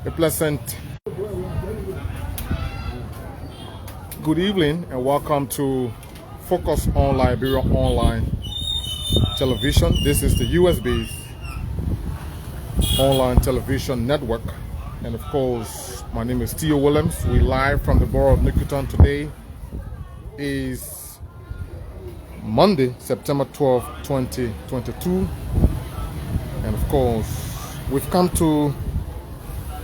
A pleasant good evening and welcome to Focus on Liberia Online Television. This is the US-based online television network, and of course my name is Theo Williams. We live from the borough of Nikutan. Today is Monday, September 12, 2022, and of course we've come to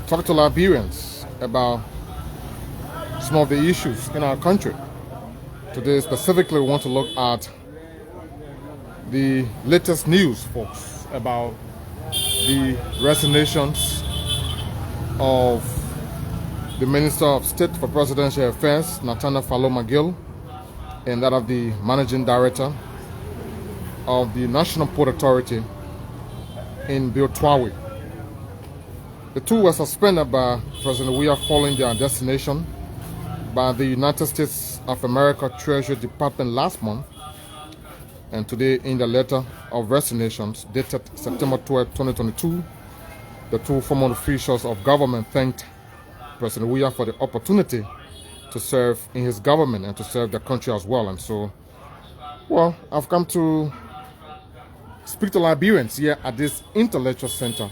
talk to Liberians about some of the issues in our country. Today specifically we want to look at the latest news, folks, about the resignations of the Minister of State for Presidential Affairs, Nathaniel McGill, and that of the Managing Director of the National Port Authority in Twehway. The two were suspended by President Weah following their destination by the United States of America Treasury Department last month, and today in the letter of resignations dated September 12, 2022, the two former officials of government thanked President Weah for the opportunity to serve in his government and to serve the country as well. And so, well, I've come to speak to Liberians here at this intellectual center.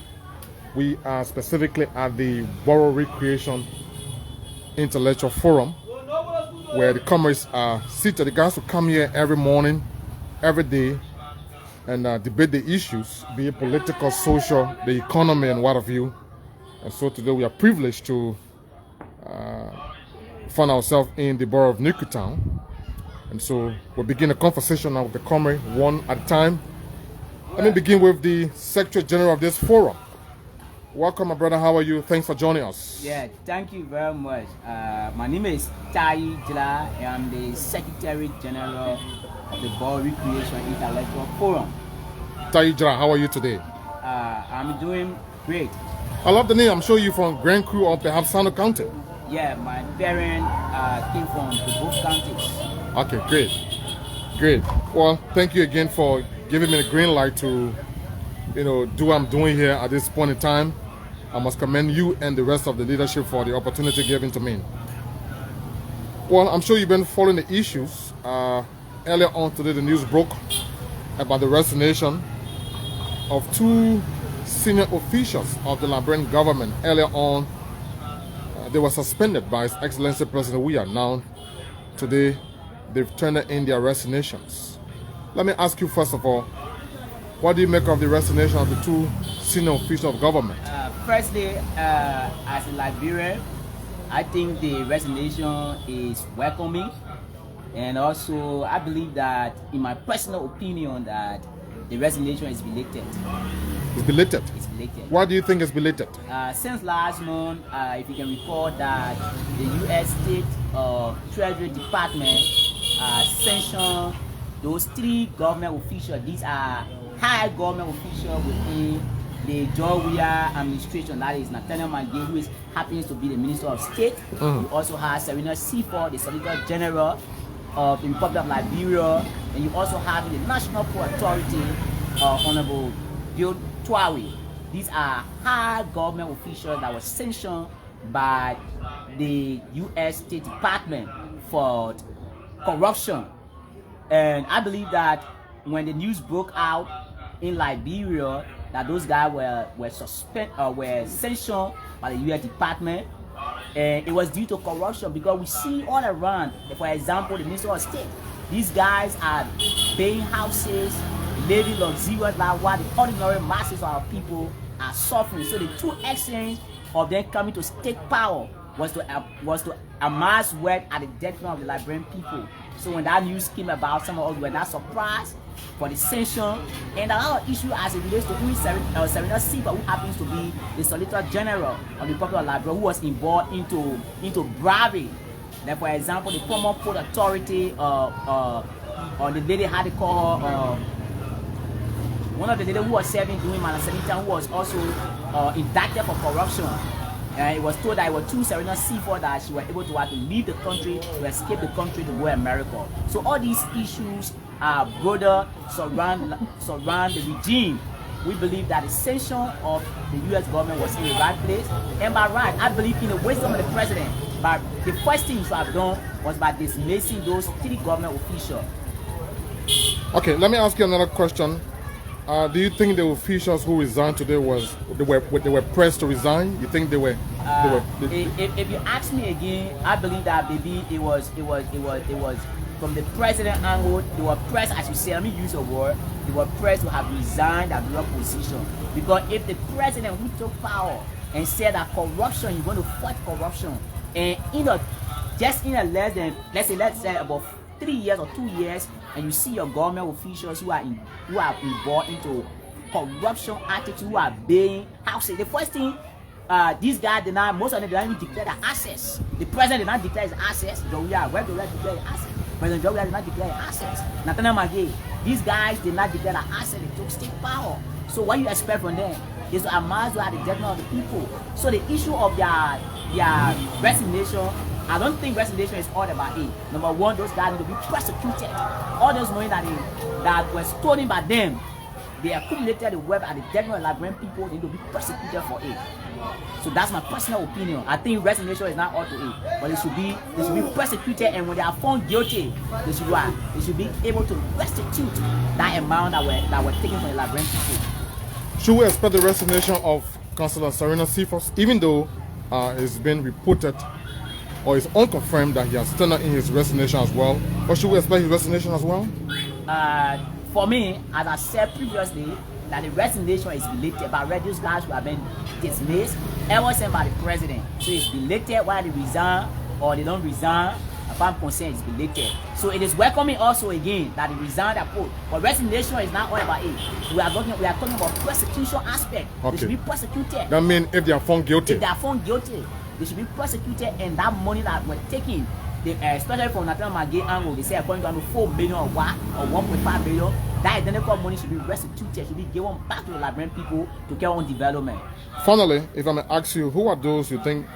We are specifically at the Borough Recreation Intellectual Forum, where the comrades are seated. The guys who come here every morning, every day, and debate the issues, be it political, social, the economy, and what have you. And so today we are privileged to find ourselves in the borough of Nikutan. And so we'll begin a conversation now with the comrade one at a time. Let me begin with the Secretary General of this forum. Welcome, my brother. How are you? Thanks for joining us. Yeah, thank you very much. My name is Tai Jla. I'm the Secretary General of the Borough Recreation Intellectual Forum. Tai Jla, how are you today? I'm doing great. I love the name. I'm sure you're from Grand Crew or perhaps Sano County. Yeah, my parents came from the both counties. Okay, great. Great. Well, thank you again for giving me the green light to, do what I'm doing here at this point in time. I must commend you and the rest of the leadership for the opportunity given to me. Well, I'm sure you've been following the issues. Earlier on today, the news broke about the resignation of two senior officials of the Liberian government. Earlier on, they were suspended by His Excellency President Weah. Now, today, they've turned in their resignations. Let me ask you first of all, what do you make of the resignation of the two senior officials of government? Firstly, as a Liberian, I think the resignation is welcoming, and also I believe that, in my personal opinion, that the resignation is belated. It's belated? It's belated. Why do you think it's belated? Since last month, if you can recall, that the U.S. State Treasury Department sanctioned those three government officials. These are high government officials within the Weah administration. That is Nathaniel McGill, who happens to be the Minister of State. You also have Serena Seaford, the Solicitor General of the Republic of Liberia, and you also have the National Port Authority, Honorable Bill Twehway. These are high government officials that were sanctioned by the U.S. State Department for corruption. And I believe that when the news broke out in Liberia that those guys were sanctioned by the U.S. Department, and it was due to corruption, because we see all around, for example, the Minister of State, these guys are buying houses, living luxurious life, while the ordinary masses of our people are suffering. So the true essence of them coming to state power was to amass wealth at the detriment of the Liberian people. So when that news came about, some of us were not surprised for the sanction, and a lot of issues as it relates to Serena Seaford, who happens to be the Solicitor General of the Republic of Liberia, who was involved into bribery. Like, for example, the former Port Authority, or the lady, how they call her, one of the ladies who was serving during Manasanita, who was also indicted for corruption. It was told that it was through Serena Seaford that she was able to leave the country, to escape the country, to go to America. So all these issues broader surround the regime we believe that the sanction of the U.S. government was in the right place. And by right, I believe in the wisdom of the president. But the first thing he should have done was by dismissing those 3 government officials. Okay, let me ask you another question. Do you think the officials who resigned today they were pressed to resign? You think they were? If you ask me again, I believe that maybe it was from the president angle. They were pressed, as you say. Let me use a word. They were pressed to have resigned their real position, because if the president who took power and said that corruption, you're going to fight corruption, and just in a less than let's say about 3 years or 2 years, and you see your government officials who are involved into corruption attitude, who are being houses. The first thing, these guys most of them did not even declare their assets. The president did not declare his assets. Where did he declare his assets? President Joe did not declare his assets. Nathaniel McGill, these guys did not declare their assets. They took state power. So what you expect from them is to amass the judgment of the people. So the issue of their resignation, I don't think resignation is all about it. Number one, those guys need to be prosecuted. All those money that was stolen by them, they accumulated the wealth and the judgment of Liberian people, they need to be prosecuted for it. So that's my personal opinion. I think resignation is not all to it, but they should be prosecuted, and when they are found guilty, they should be able to restitute that amount that were taken from the Liberian people. Should we expect the resignation of Councillor Serena Cephas, even though it's been reported or it's unconfirmed that he has tendered in his resignation as well? Or should we expect his resignation as well? For me, as I said previously, that the resignation is belated by these guys who have been dismissed ever since by the president. So it's belated whether they resign or they don't resign. As far as I'm concerned, it's belated. So it is welcoming also again that they resign their post. But resignation is not all about it. We are talking about prosecution aspect. Okay. They should be prosecuted. That means if they are found guilty. If they are found guilty, they should be prosecuted, and that money that were taken, especially from Nathaniel McGill angle, they say according to 4 billion or 1.5 billion, that identical money should be restituted, should be given back to the Liberian people to carry on development. Finally, if I may ask you, who are those you think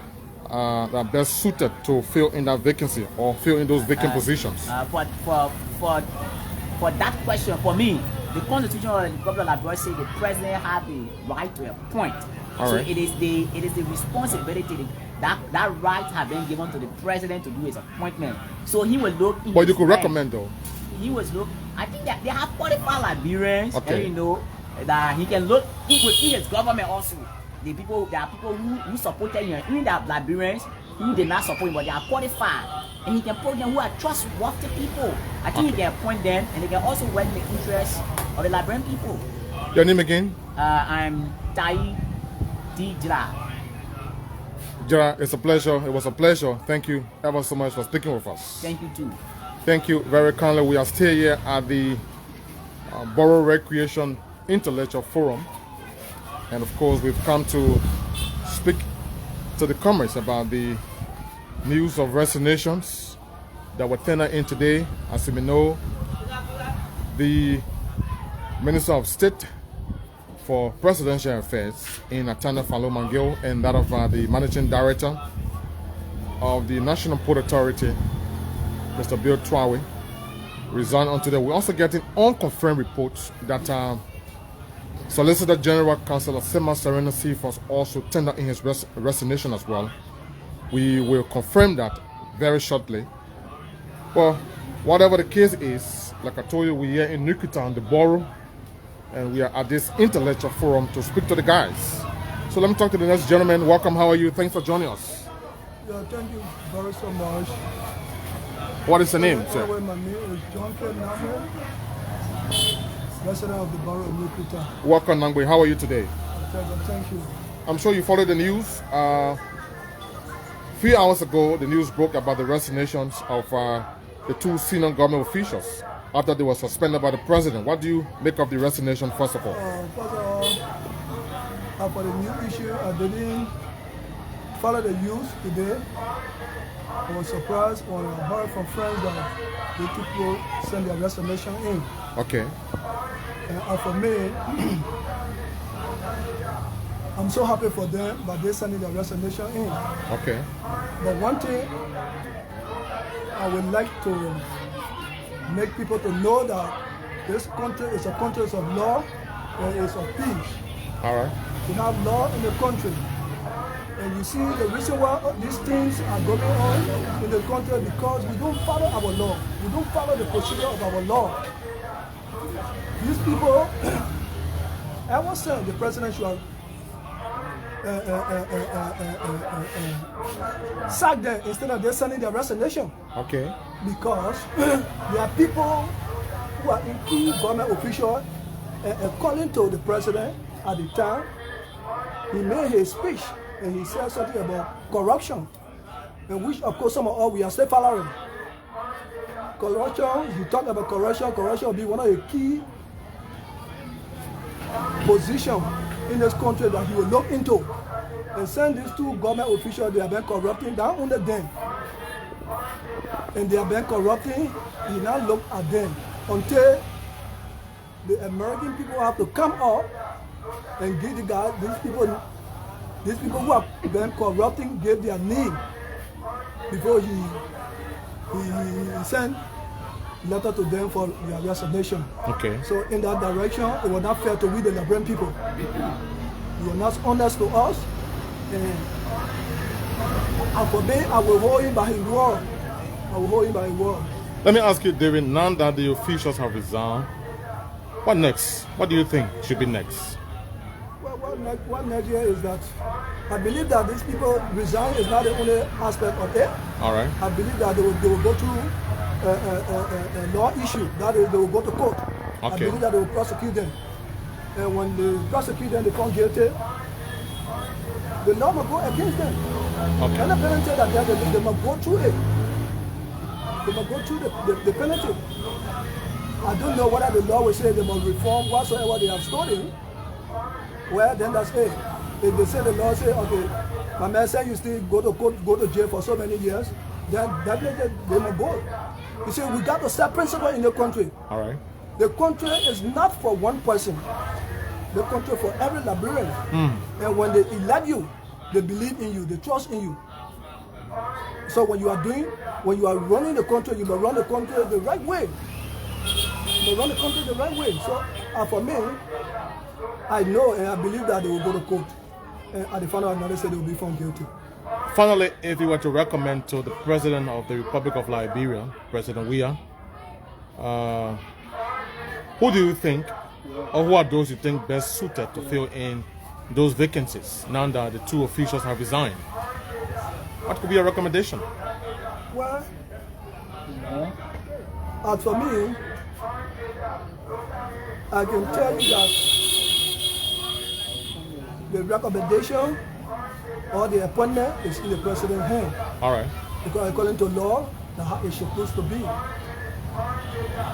that are best suited to fill in that vacancy or fill in those vacant positions? For that question, for me, the Constitution of the Republic of Liberia says the president has the right to appoint. So it is the responsibility that right has been given to the president to do his appointment. So he will look. But you could recommend though. He was look. I think that they have 45 Liberians, okay, and that he can look within his government also. There are people who supported him, even the Liberians who did not support him, but they are qualified, and he can put them who are trustworthy people. I think he can appoint them, and they can also work in the interest of the Liberian people. Your name again? I'm Tai D. Jara, it's a pleasure. It was a pleasure. Thank you ever so much for speaking with us. Thank you too. Thank you very kindly. We are still here at the Borough Recreation Intellectual Forum, and of course we've come to speak to the comrades about the news of resignations that were tendered in today. As you may know, the Minister of State for Presidential Affairs in Nathaniel McGill, and that of the Managing Director of the National Port Authority, Mr. Bill Twehway, resigned on today. We're also getting unconfirmed reports that Solicitor General Councillor Serena Cephas also tendered in his resignation as well. We will confirm that very shortly. Well, whatever the case is, like I told you, we're here in Newtown, the borough, and we are at this intellectual forum to speak to the guys. So let me talk to the next gentleman. Welcome, how are you? Thanks for joining us. Yeah, thank you very so much. What is the name, sir? My name is John K. Namo, resident of the borough of Newtown. Welcome, Nangwe. How are you today? Thank you. I'm sure you followed the news. A few hours ago, the news broke about the resignations of the 2 senior government officials after they were suspended by the president. What do you make of the resignation, first of all? First of all, for the new issue, I didn't follow the news today. I was surprised when I heard from friends that they people send their resignation in. Okay. And for me, I'm so happy for them that they sending their resignation in. Okay. But one thing I would like to make people to know that this country is a country of law, is of peace. All right. We have law in the country. And you see the reason why these things are going on in the country because we don't follow our law. We don't follow the procedure of our law. These people, I was saying the president should sack them instead of they sending their resignation. Okay. Because there are people who are in key government officials calling to the president at the time. He made his speech and he said something about corruption, in which of course some of us we are still following. Corruption, you talk about corruption, corruption will be one of the key positions in this country that he will look into. And send these two government officials, they have been corrupting down under them. And they have been corrupting, he now look at them until the American people have to come up and give the guy, these people who have been corrupting, gave their name before he sent letter to them for their resignation. Okay. So in that direction, it was not fair to we the Liberian people. You were not honest to us, and for me, I will hold him by his word. I will hold him by his word. Let me ask you, David, now that the officials have resigned, what next? What do you think should be next? Well, what next here is that I believe that these people resign is not the only aspect of it. All right. I believe that they will go through a law issue, that they will go to court. Okay. I believe that they will prosecute them. And when they prosecute them, they found guilty, the law will go against them. Okay. And the penalty that they must go through it. They must go through the penalty. I don't know whether the law will say they must reform whatsoever they have stolen. Well, then that's it. If they say the law say, okay, my man said you still go to court, go to jail for so many years, then definitely they must go. You see, we got to set principle in the country. All right. The country is not for one person. The country for every Liberian. And when they elect you, they believe in you, they trust in you. So when you are running the country, you must run the country the right way. You must run the country the right way. So for me, I know and I believe that they will go to court. And at the final analysis, they will be found guilty. Finally, if you were to recommend to the President of the Republic of Liberia, President Weah, who do you think, or who are those you think best suited to fill in those vacancies now that the two officials have resigned? What could be a recommendation? Well, as for me, I can tell you that the recommendation or the appointment is in the president's hand. All right. Because according to law, that's how it's supposed to be.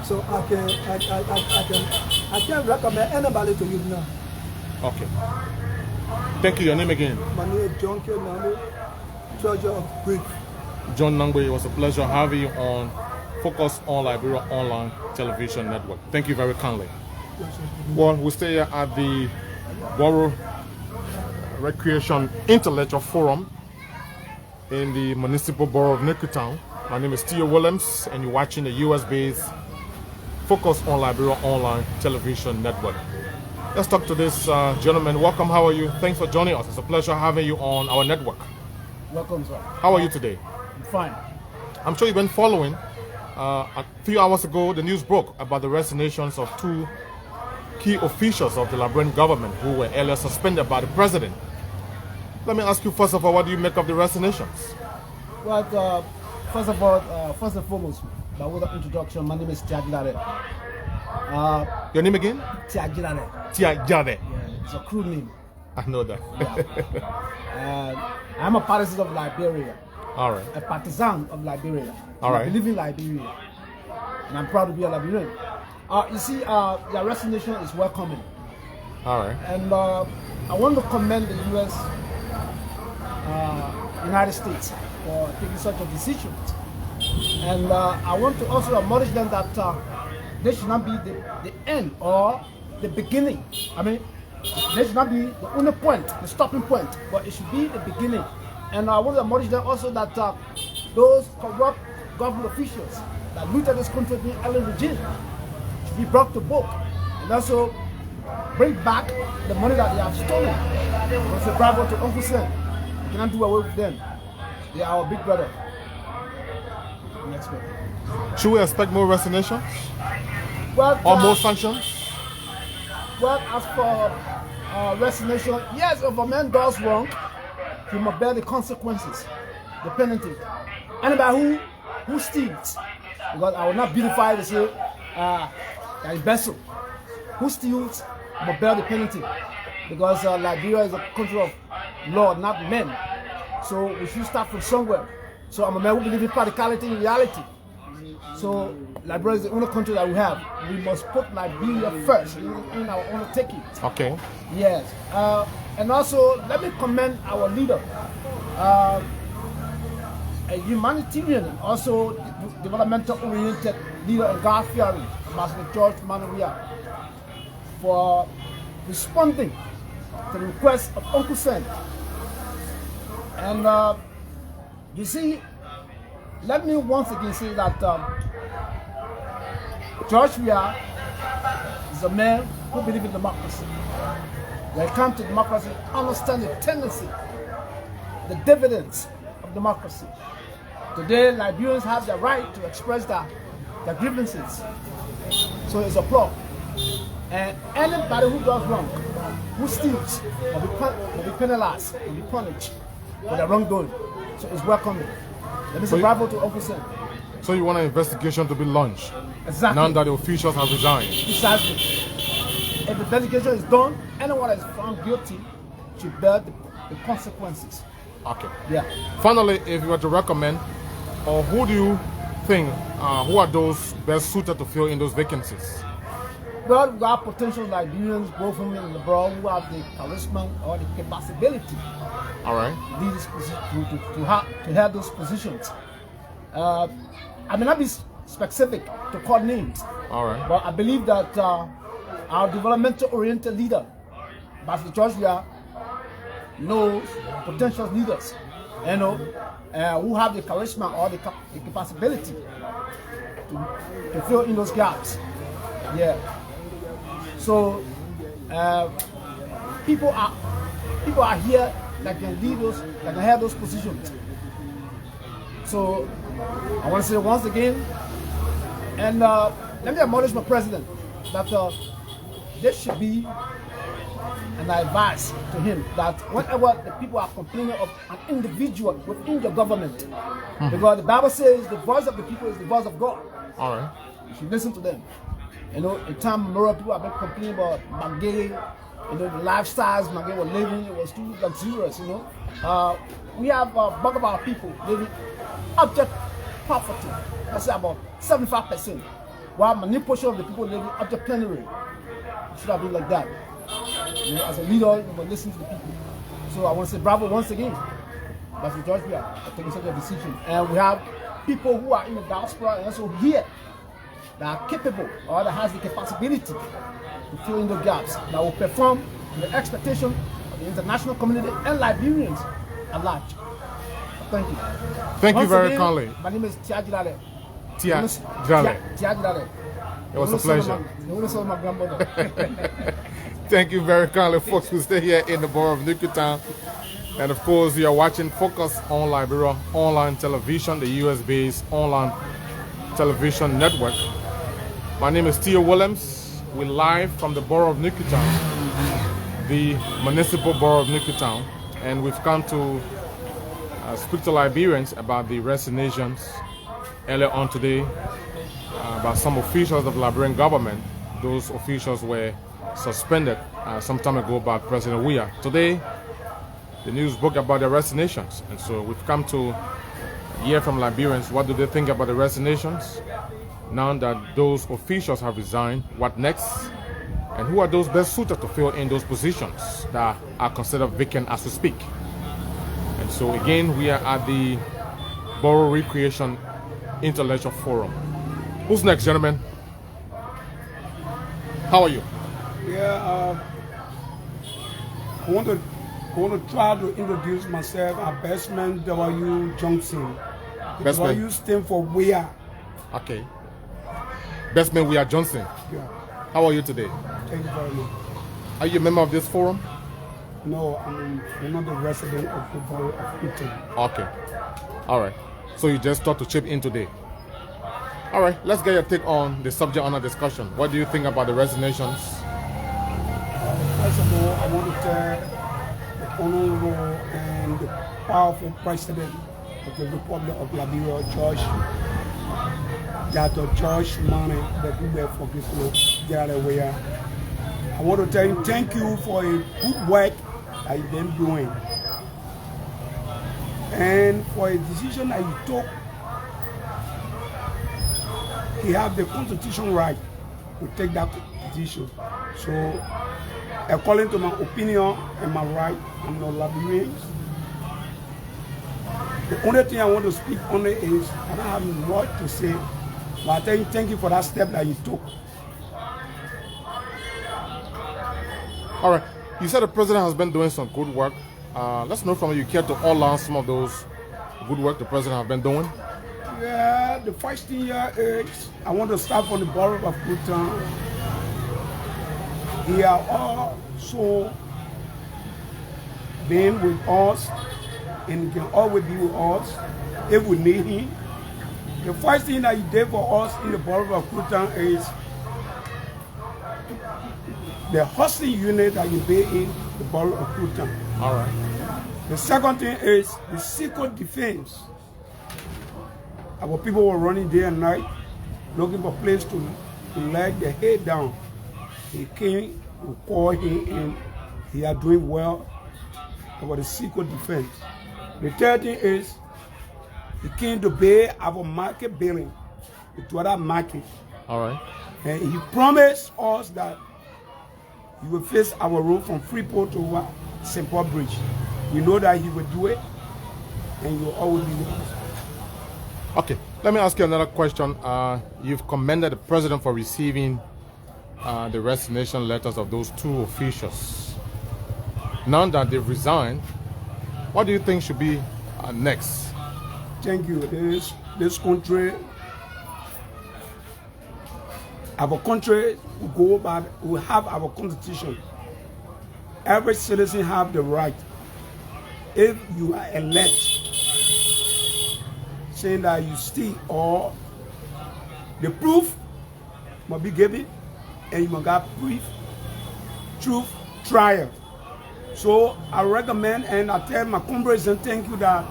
So I can't recommend anybody to you now. Okay. Thank you. Your name again? My name is John K. Nambe, Treasurer of Brief. John Nangbe, it was a pleasure having you on Focus on Liberia Online Television Network. Thank you very kindly. Well, we stay here at the Borough Recreation Intellectual Forum in the Municipal Borough of Nikutown. My name is Theo Williams, and you're watching the US-based Focus on Liberia Online Television Network. Let's talk to this gentleman. Welcome. How are you? Thanks for joining us. It's a pleasure having you on our network. Welcome, sir. How are you today? I'm fine. I'm sure you've been following. A few hours ago, the news broke about the resignations of two key officials of the Liberian government who were earlier suspended by the president. Let me ask you, first of all, what do you make of the resignations? Well, first and foremost, by way of introduction, my name is Tiagilare. Your name again? Tiagilare. Tiagilare. Yeah, it's a crude name. I know that. Yeah. I'm a partisan of Liberia. All right. A partisan of Liberia. All right. I live in Liberia. And I'm proud to be a Liberian. You see, the resignation is welcoming. All right. And I want to commend the United States for taking such a decision. And I want to also acknowledge them that this should not be the end or the beginning. I mean, this should not be the only point, the stopping point, but it should be the beginning. And I want to acknowledge them also that those corrupt government officials that looted this country during early regime should be brought to book. And also bring back the money that they have stolen. I say bravo to Uncle Sam. We cannot do away with them. They are our big brother. Next one. Should we expect more resignations Well, or more sanctions? Well, as for resignation, yes, if a man does wrong, he must bear the consequences, the penalty. Anybody who steals, because I will not beautify to say that is vessel. Who steals must bear the penalty, because Liberia is a country of law, not men. So we should start from somewhere. So I'm a man who believes in practicality and reality. So Liberia is the only country that we have. We must put Liberia first in our undertaking. Okay. Yes. And also, let me commend our leader, a humanitarian and also developmental-oriented leader in God-fearing, Master George Manaria, for responding to the request of Uncle Sam. And you see, let me once again say that George Weah is a man who believes in democracy. When it comes to democracy, understand the tendency, the dividends of democracy. Today, Liberians have the right to express their grievances. So it's a plot. And anybody who does wrong, who steals, will be penalized, will be punished for their wrongdoing. So it's welcoming. Let me say bravo to Uncle Sam. So you want an investigation to be launched? Exactly. Now that the officials have resigned? Precisely. If the investigation is done, anyone that is found guilty should bear the consequences. Okay. Yeah. Finally, if you were to recommend, or who do you think, who are those best suited to fill in those vacancies? Well, we got potential Liberians, both women and abroad, who have the charisma or the capability. All right. Lead this to have those positions. I may not be specific to call names. All right. But I believe that our developmental-oriented leader, Master George Weah, knows potential leaders, who have the charisma or the capability to fill in those gaps. Yeah. So people are here that can lead those, that can have those positions. So I want to say once again, and let me acknowledge my president that there should be an advice to him that whenever the people are complaining of an individual within the government, because the Bible says the voice of the people is the voice of God. All right. You should listen to them. In time memorial, people have been complaining about Mangay, the lifestyles Mangay were living, it was too luxurious, We have a bunch of our people living object poverty. Let's say about 75%. While many portion of the people living object plenary. It should have been like that. As a leader, you must listen to the people. So I want to say bravo once again. Master George Weah for taking such a decision. And we have people who are in the diaspora and also here that are capable or that has the capacity to fill in the gaps, that will perform to the expectation of the international community and Liberians at large. Thank you. Thank you very kindly. My name is Tia Jilale. Tia Jilale. It was a pleasure. My grandmother. Thank you very kindly, folks. We stay here in the borough of Newtown. And of course, you are watching Focus on Liberia online television, the US-based online television network. My name is Theo Williams. We're live from the borough of Newtown, the municipal borough of Newtown. And we've come to speak to Liberians about the resignations earlier on today about some officials of the Liberian government. Those officials were suspended some time ago by President Weah. Today, the news broke about the resignations, and so we've come to hear from Liberians what do they think about the resignations. Now that those officials have resigned, what next? And who are those best suited to fill in those positions that are considered vacant as we speak? And so again, we are at the Borough Recreation Intellectual Forum. Who's next, gentlemen? How are you? Yeah, I want to try to introduce myself as Bestman W. Johnson. Bestman. W stands for Weah. Okay. Bestman Weah Johnson. Yeah. How are you today? Thank you very much. Are you a member of this forum? No, I'm not the resident of the borough of Newton. Okay. All right. So you just thought to chip in today. All right. Let's get your take on the subject under discussion. What do you think about the resignations? First of all, I want to thank the honorable and the powerful president of the Republic of Liberia, Dr. George Mane, that we were for Christmas, get away. I want to tell him thank you for a good work that you've been doing. And for a decision that you took, he have the constitutional right to take that decision. So, according to my opinion and my right, I'm not Liberian. The only thing I want to speak on it is I don't have much to say, but I tell you thank you for that step that you took. All right. You said the president has been doing some good work. Let's know from you. Care to outline some of those good work the president has been doing? Yeah, the first thing here is I want to start from the borough of Newton. He has also been with us and he can always be with us if we need him. The first thing that he did for us in the borough of Newton is the hosting unit that you pay in the borough of Newton. All right. The second thing is the secret defense. Our people were running day and night, looking for a place to let their head down. He came, we called him, and he are doing well about the secret defense. The third thing is he came to pay our market billing, the Twitter market. All right. And he promised us that he will fix our road from Freeport to St. Paul Bridge. We know that he will do it, and you will always be with us. Okay, let me ask you another question. You've commended the president for receiving the resignation letters of those two officials. Now that they've resigned, what do you think should be next? Thank you. This country, our country will go back, we have our constitution. Every citizen have the right, if you are elected, saying that you steal, or the proof must be given, and you must get proof, truth, trial. So I recommend and I tell my comrades and thank you that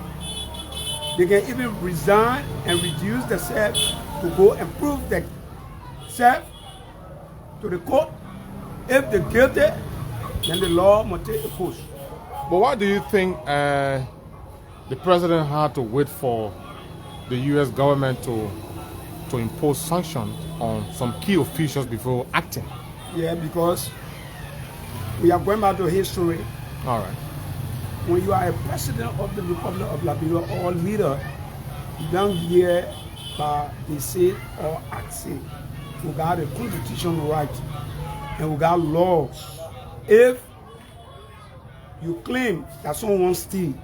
they can even resign and reduce themselves to go and prove themselves to the court. If they're guilty, then the law must take the course. But why do you think the president had to wait for the U.S. government to impose sanctions on some key officials before acting? Yeah, because we are going back to history. All right. When you are a president of the Republic of Liberia or leader, you don't hear by the say or acting. We got a constitutional right and we got laws. If you claim that someone steal,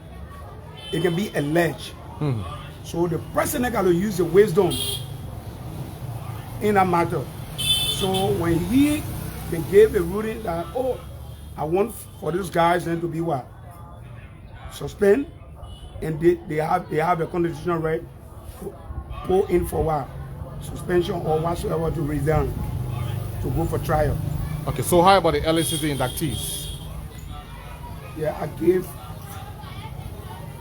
it can be alleged. So the president got to use the wisdom in that matter. So when he gave a ruling that, oh, I want for these guys then to be what? Suspend, and they have a constitutional right to go in for what? Suspension or whatsoever to resign, to go for trial. Okay, so how about the LACC inductees? Yeah,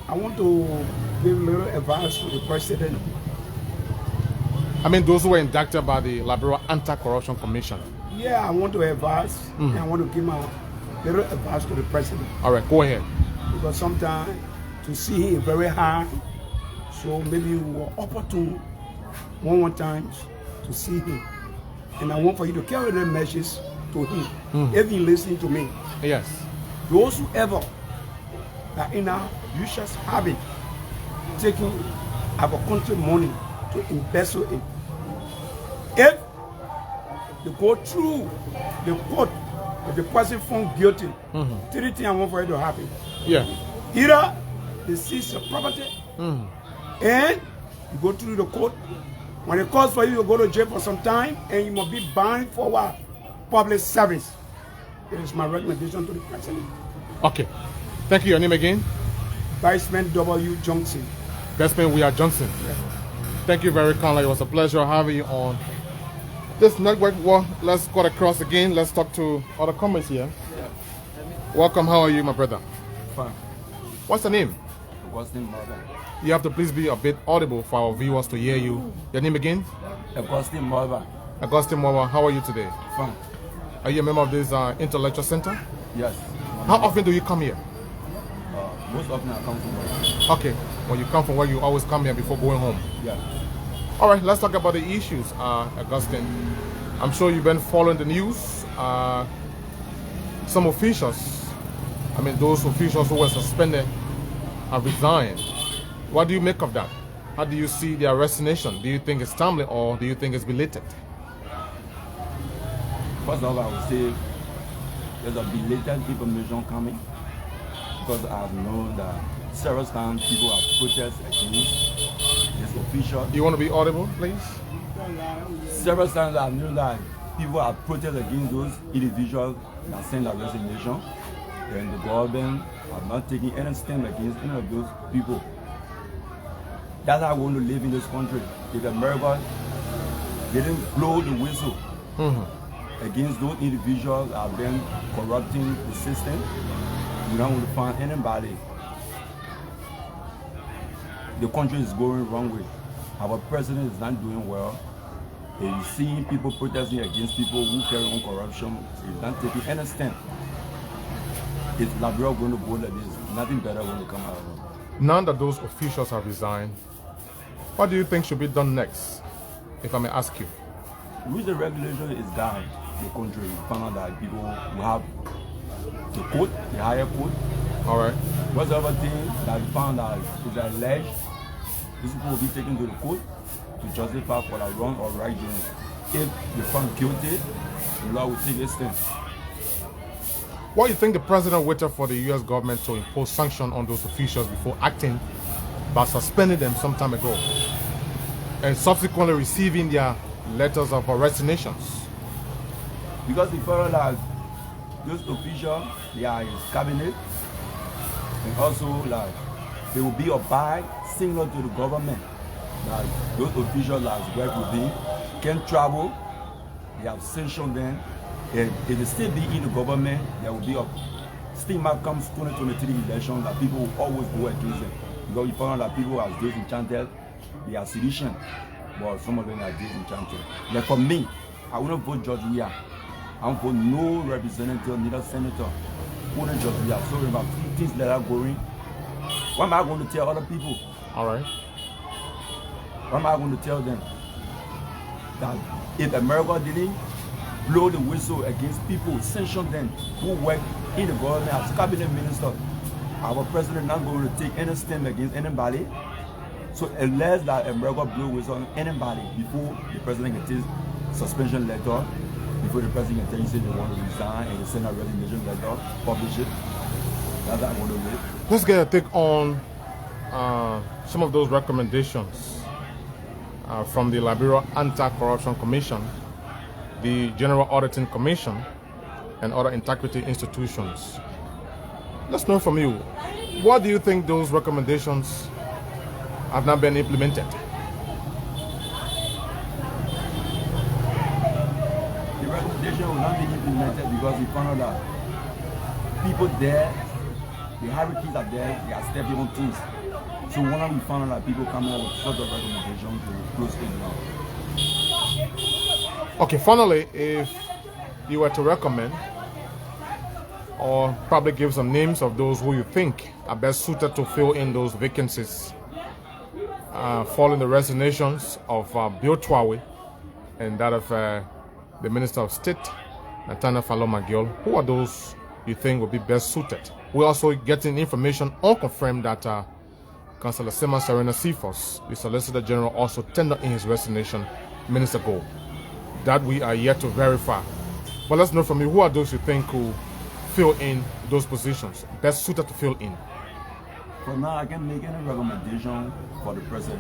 I want to give a little advice to the president. I mean, those who were inducted by the Liberia Anti-Corruption Commission. Yeah, I want to advise, and I want to give my little advice to the president. All right, go ahead. Because sometimes to see him very high, so maybe we were opportune one time to see him. And I want for you to carry the message to him, if he listens to me. Yes. Those who ever are in our useless habit, taking our country money to invest in it. If they go through the court, if the person found guilty, three things I want for it to happen. Yeah. Either they seize your property, and you go through the court. When it calls for you to go to jail for some time, and you must be banned for what? Public service. It is my recommendation to the president. Okay. Thank you. Your name again? Viceman W. Johnson. Viceman We Are Johnson. Yes. Thank you very kindly. It was a pleasure having you on this network. Well, let's go across again. Let's talk to other comments here. Welcome. How are you, my brother? Fine. What's the name? Augustine Mother. You have to please be a bit audible for our viewers to hear you. Your name again? Augustine Mother. Augustine Mwawa. How are you today? Fine. Are you a member of this Intellectual Center? Yes. How often do you come here? Most often I come from work. Okay. When you come from work, you always come here before going home. Yeah. All right, let's talk about the issues, Augustine. I'm sure you've been following the news. Some officials, those officials who were suspended have resigned. What do you make of that? How do you see their resignation? Do you think it's timely or do you think it's belated? First of all, I would say there's a belated information coming because I've known that several times people have protested against this official. You want to be audible, please? Several times I've known that people have protested against those individuals that send a resignation, and the government have not taken any stand against any of those people. That's how I want to live in this country. If America didn't blow the whistle against those individuals that have been corrupting the system, we don't want to find anybody. The country is going the wrong way. Our president is not doing well. He's seeing people protesting against people who carry on corruption. He's not taking any stand. Is Liberia going to go like this? Nothing better going to come out of it. Now that those officials have resigned, what do you think should be done next, if I may ask you? With the regulation is guide the country. We found out that people will have the court, the higher court. All right. Whatever thing that we found out is alleged, these people will be taken to the court to justify for the wrong or right doing. If they found guilty, the law will take its stand. Why do you think the president waited for the U.S. government to impose sanctions on those officials before acting by suspending them some time ago and subsequently receiving their letters of resignations? Because he found that those officials, they are his cabinet, and also like they will be obeyed similar to the government. Like those officials that work with him can travel, they have sanctioned them, and if they still be in the government, there will be a stigma comes 2023 election that people will always go against them. Because you found out that people are disenchanted, they are sedition, but some of them are disenchanted. Like for me, I wouldn't vote Judge Weah. I won't vote no representative, neither senator. Wouldn't Judge Weah. So about things that are going. What am I going to tell other people? All right. What am I going to tell them? That if America didn't blow the whistle against people, sanction them who work in the government as cabinet minister, our president not going to take any stand against anybody. So unless that America blow whistle on anybody before the president can take suspension letter, before the president can tell you say they want to resign and they send a resignation letter, publish it. That's how I want to live. Let's get a take on some of those recommendations from the Liberia Anti-Corruption Commission, the General Auditing Commission, and other integrity institutions. Let's know from you, what do you think those recommendations have not been implemented? The recommendation will not be implemented because we found out that people there, the hierarchies are there, they are stepping on things. So when we found out that people come out with such a recommendation to close things down. Okay, finally, if you were to recommend or probably give some names of those who you think are best suited to fill in those vacancies following the resignations of Bill Twehway and that of the Minister of State, Nathaniel McGill, who are those you think would be best suited? We're also getting information unconfirmed that Councillor Sema Serena Cephas, the Solicitor General, also tendered in his resignation minutes ago. That we are yet to verify. But let's know from you, who are those you think who fill in those positions, best suited to fill in? For now, I can't make any recommendation for the president.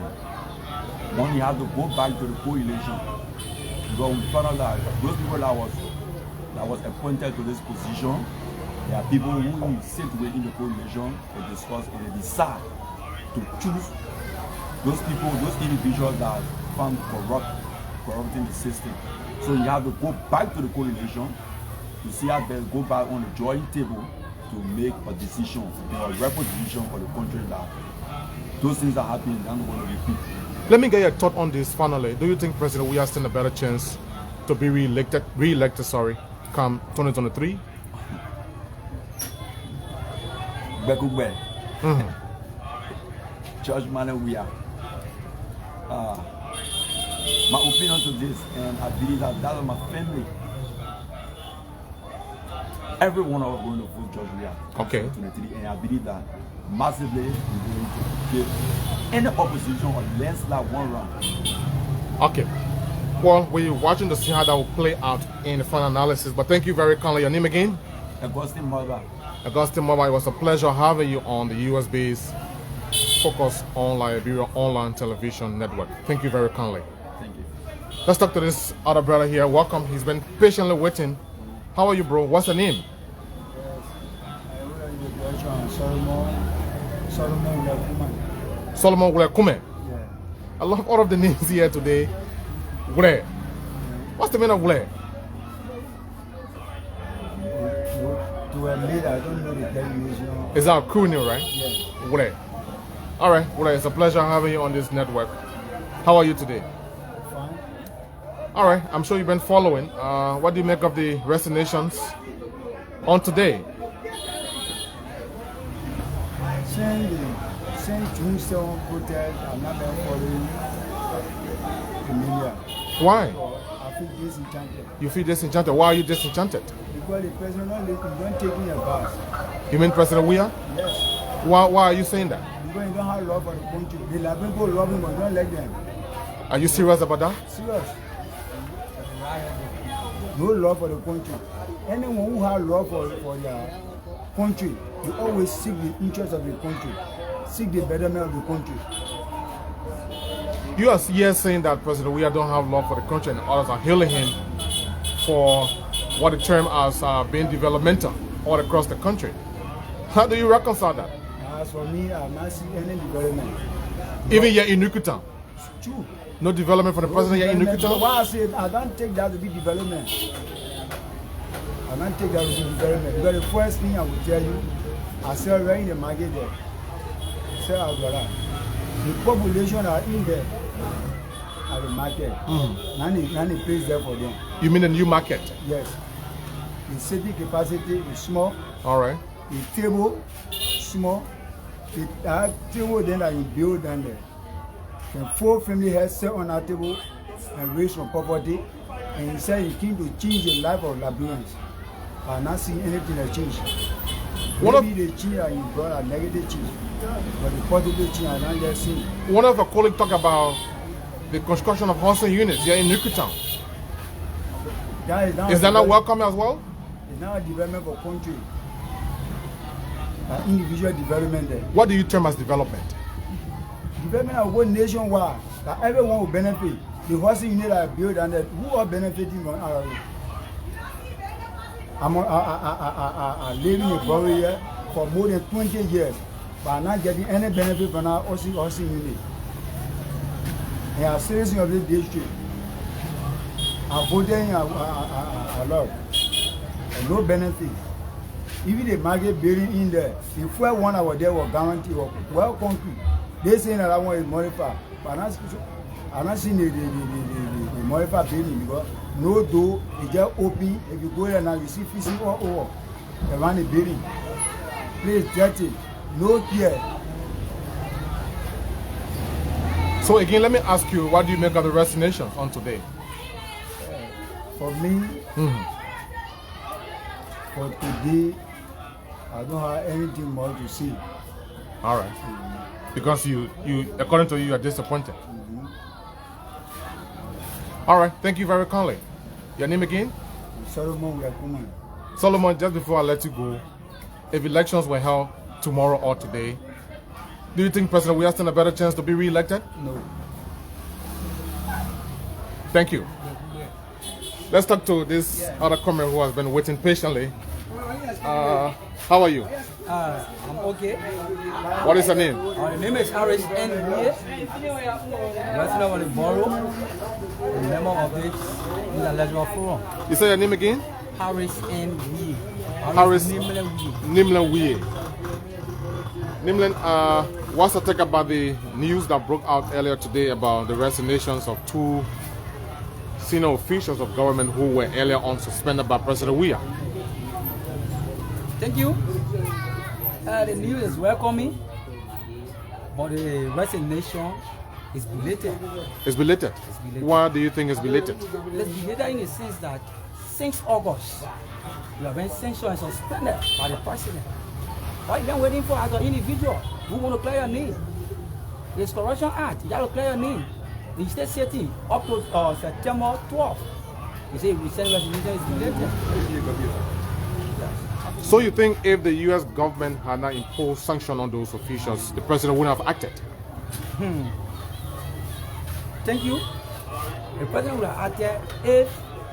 One, you have to go back to the co-election. Because we found out that those people that was that was appointed to this position. There are people who sit within the coalition, they discuss and they decide to choose those people, those individuals that found corrupting the system. So you have to go back to the coalition to see how best go back on the drawing table to make a decision, a rightful decision for the country that those things are happening, they're not going to repeat. Let me get your thought on this finally. Do you think President we stand a better chance to be re-elected, come 2023? Bekugbe. Judge Manuel, we are. My opinion to this, and I believe that of my family, every one of us going to vote Judge Weah. Okay. 2023, and I believe that massively we're going to give any opposition or landslide one round. Okay. Well, we're watching to see how that will play out in the final analysis. But thank you very kindly. Your name again? Augustine Mother. Augustine Mother, it was a pleasure having you on the US-based Focus on Liberia Online Television Network. Thank you very kindly. Thank you. Let's talk to this other brother here. Welcome. He's been patiently waiting. How are you, bro? What's the name? Solomon Wulekume. Yeah. I love all of the names here today. Wule. What's the meaning of Wule? To a leader, I don't know the definition. It's our crew name, right? Yes. Wule. All right, Wule, it's a pleasure having you on this network. How are you today? Fine. All right, I'm sure you've been following. What do you make of the resignations on today? Since June 7 protest, I've not been following the media. Why? I feel disenchanted. You feel disenchanted. Why are you disenchanted? Because the president don't take me a bus. You mean President Weah? Yes. Why are you saying that? Because you don't have love for the country. The Labin go love him, but don't let them. Are you serious about that? Serious. No love for the country. Anyone who has love for their country, you always seek the interest of the country, seek the betterment of the country. You are here saying that President Weah don't have love for the country and others are hailing him for what the term as being developmental all across the country. How do you reconcile that? As for me, I have not seen any development. Even here in Nukutan? True. No development for the president here in Nukutan? Why I say I don't take that to be development. I don't take that to be development. Because the first thing I will tell you, I sell right in the market there. Sell Agora. The population are in there at the market. None place there for them. You mean the new market? Yes. The city capacity is small. All right. The table small. The table then that you build down there. Then 4 family heads sit on that table and raise from poverty. And he said he came to change the life of Liberians. I have not seen anything that changed. Maybe the change that you brought a negative change. But the positive change I have not yet seen. One of our colleagues talked about the construction of housing units here in Nukutan. Is that not welcome as well? It's not a development for country. An individual development there. What do you term as development? Development of one nationwide, that everyone will benefit. The housing unit are built and that who are benefiting from our I'm living in Liberia for more than 20 years, but I'm not getting any benefit from our housing unit. And our citizens of this district are voting a lot, and no benefit. Even the market building in there, if we one over there was guaranteed, well concrete. They say that I want to modify, but I'm not seeing the modify building because no door, it's just open. If you go there now, you see fishing all over around the building. Place dirty, no care. So again, let me ask you, what do you make of the resignations on today? For me, for today, I don't have anything more to say. All right. Because you according to you are disappointed. All right. Thank you very kindly. Your name again? Solomon Wulekume. Solomon, just before I let you go, if elections were held tomorrow or today, do you think President Weah stand a better chance to be re-elected? No. Thank you. Let's talk to this other comer who has been waiting patiently. How are you? I'm okay. What is your name? The name is Harris N. Resident of the borough, and member of this Electoral forum. You say your name again? Harris N. Harris Nimlen. Nimlen, what's the take about the news that broke out earlier today about the resignations of 2 senior officials of government who were earlier on suspended by President Weah? Thank you. The news is welcoming, but the resignation is belated. It's belated. Why do you think it's belated? It's belated in the sense that since August, we have been censured and suspended by the president. What you been waiting for as an individual who want to clear your name? It's Corruption Act. You have to clear your name. The state setting up to September 12th. You say resignation is belated. So you think if the U.S. government had not imposed sanction on those officials, the president wouldn't have acted? Thank you. The president would have acted if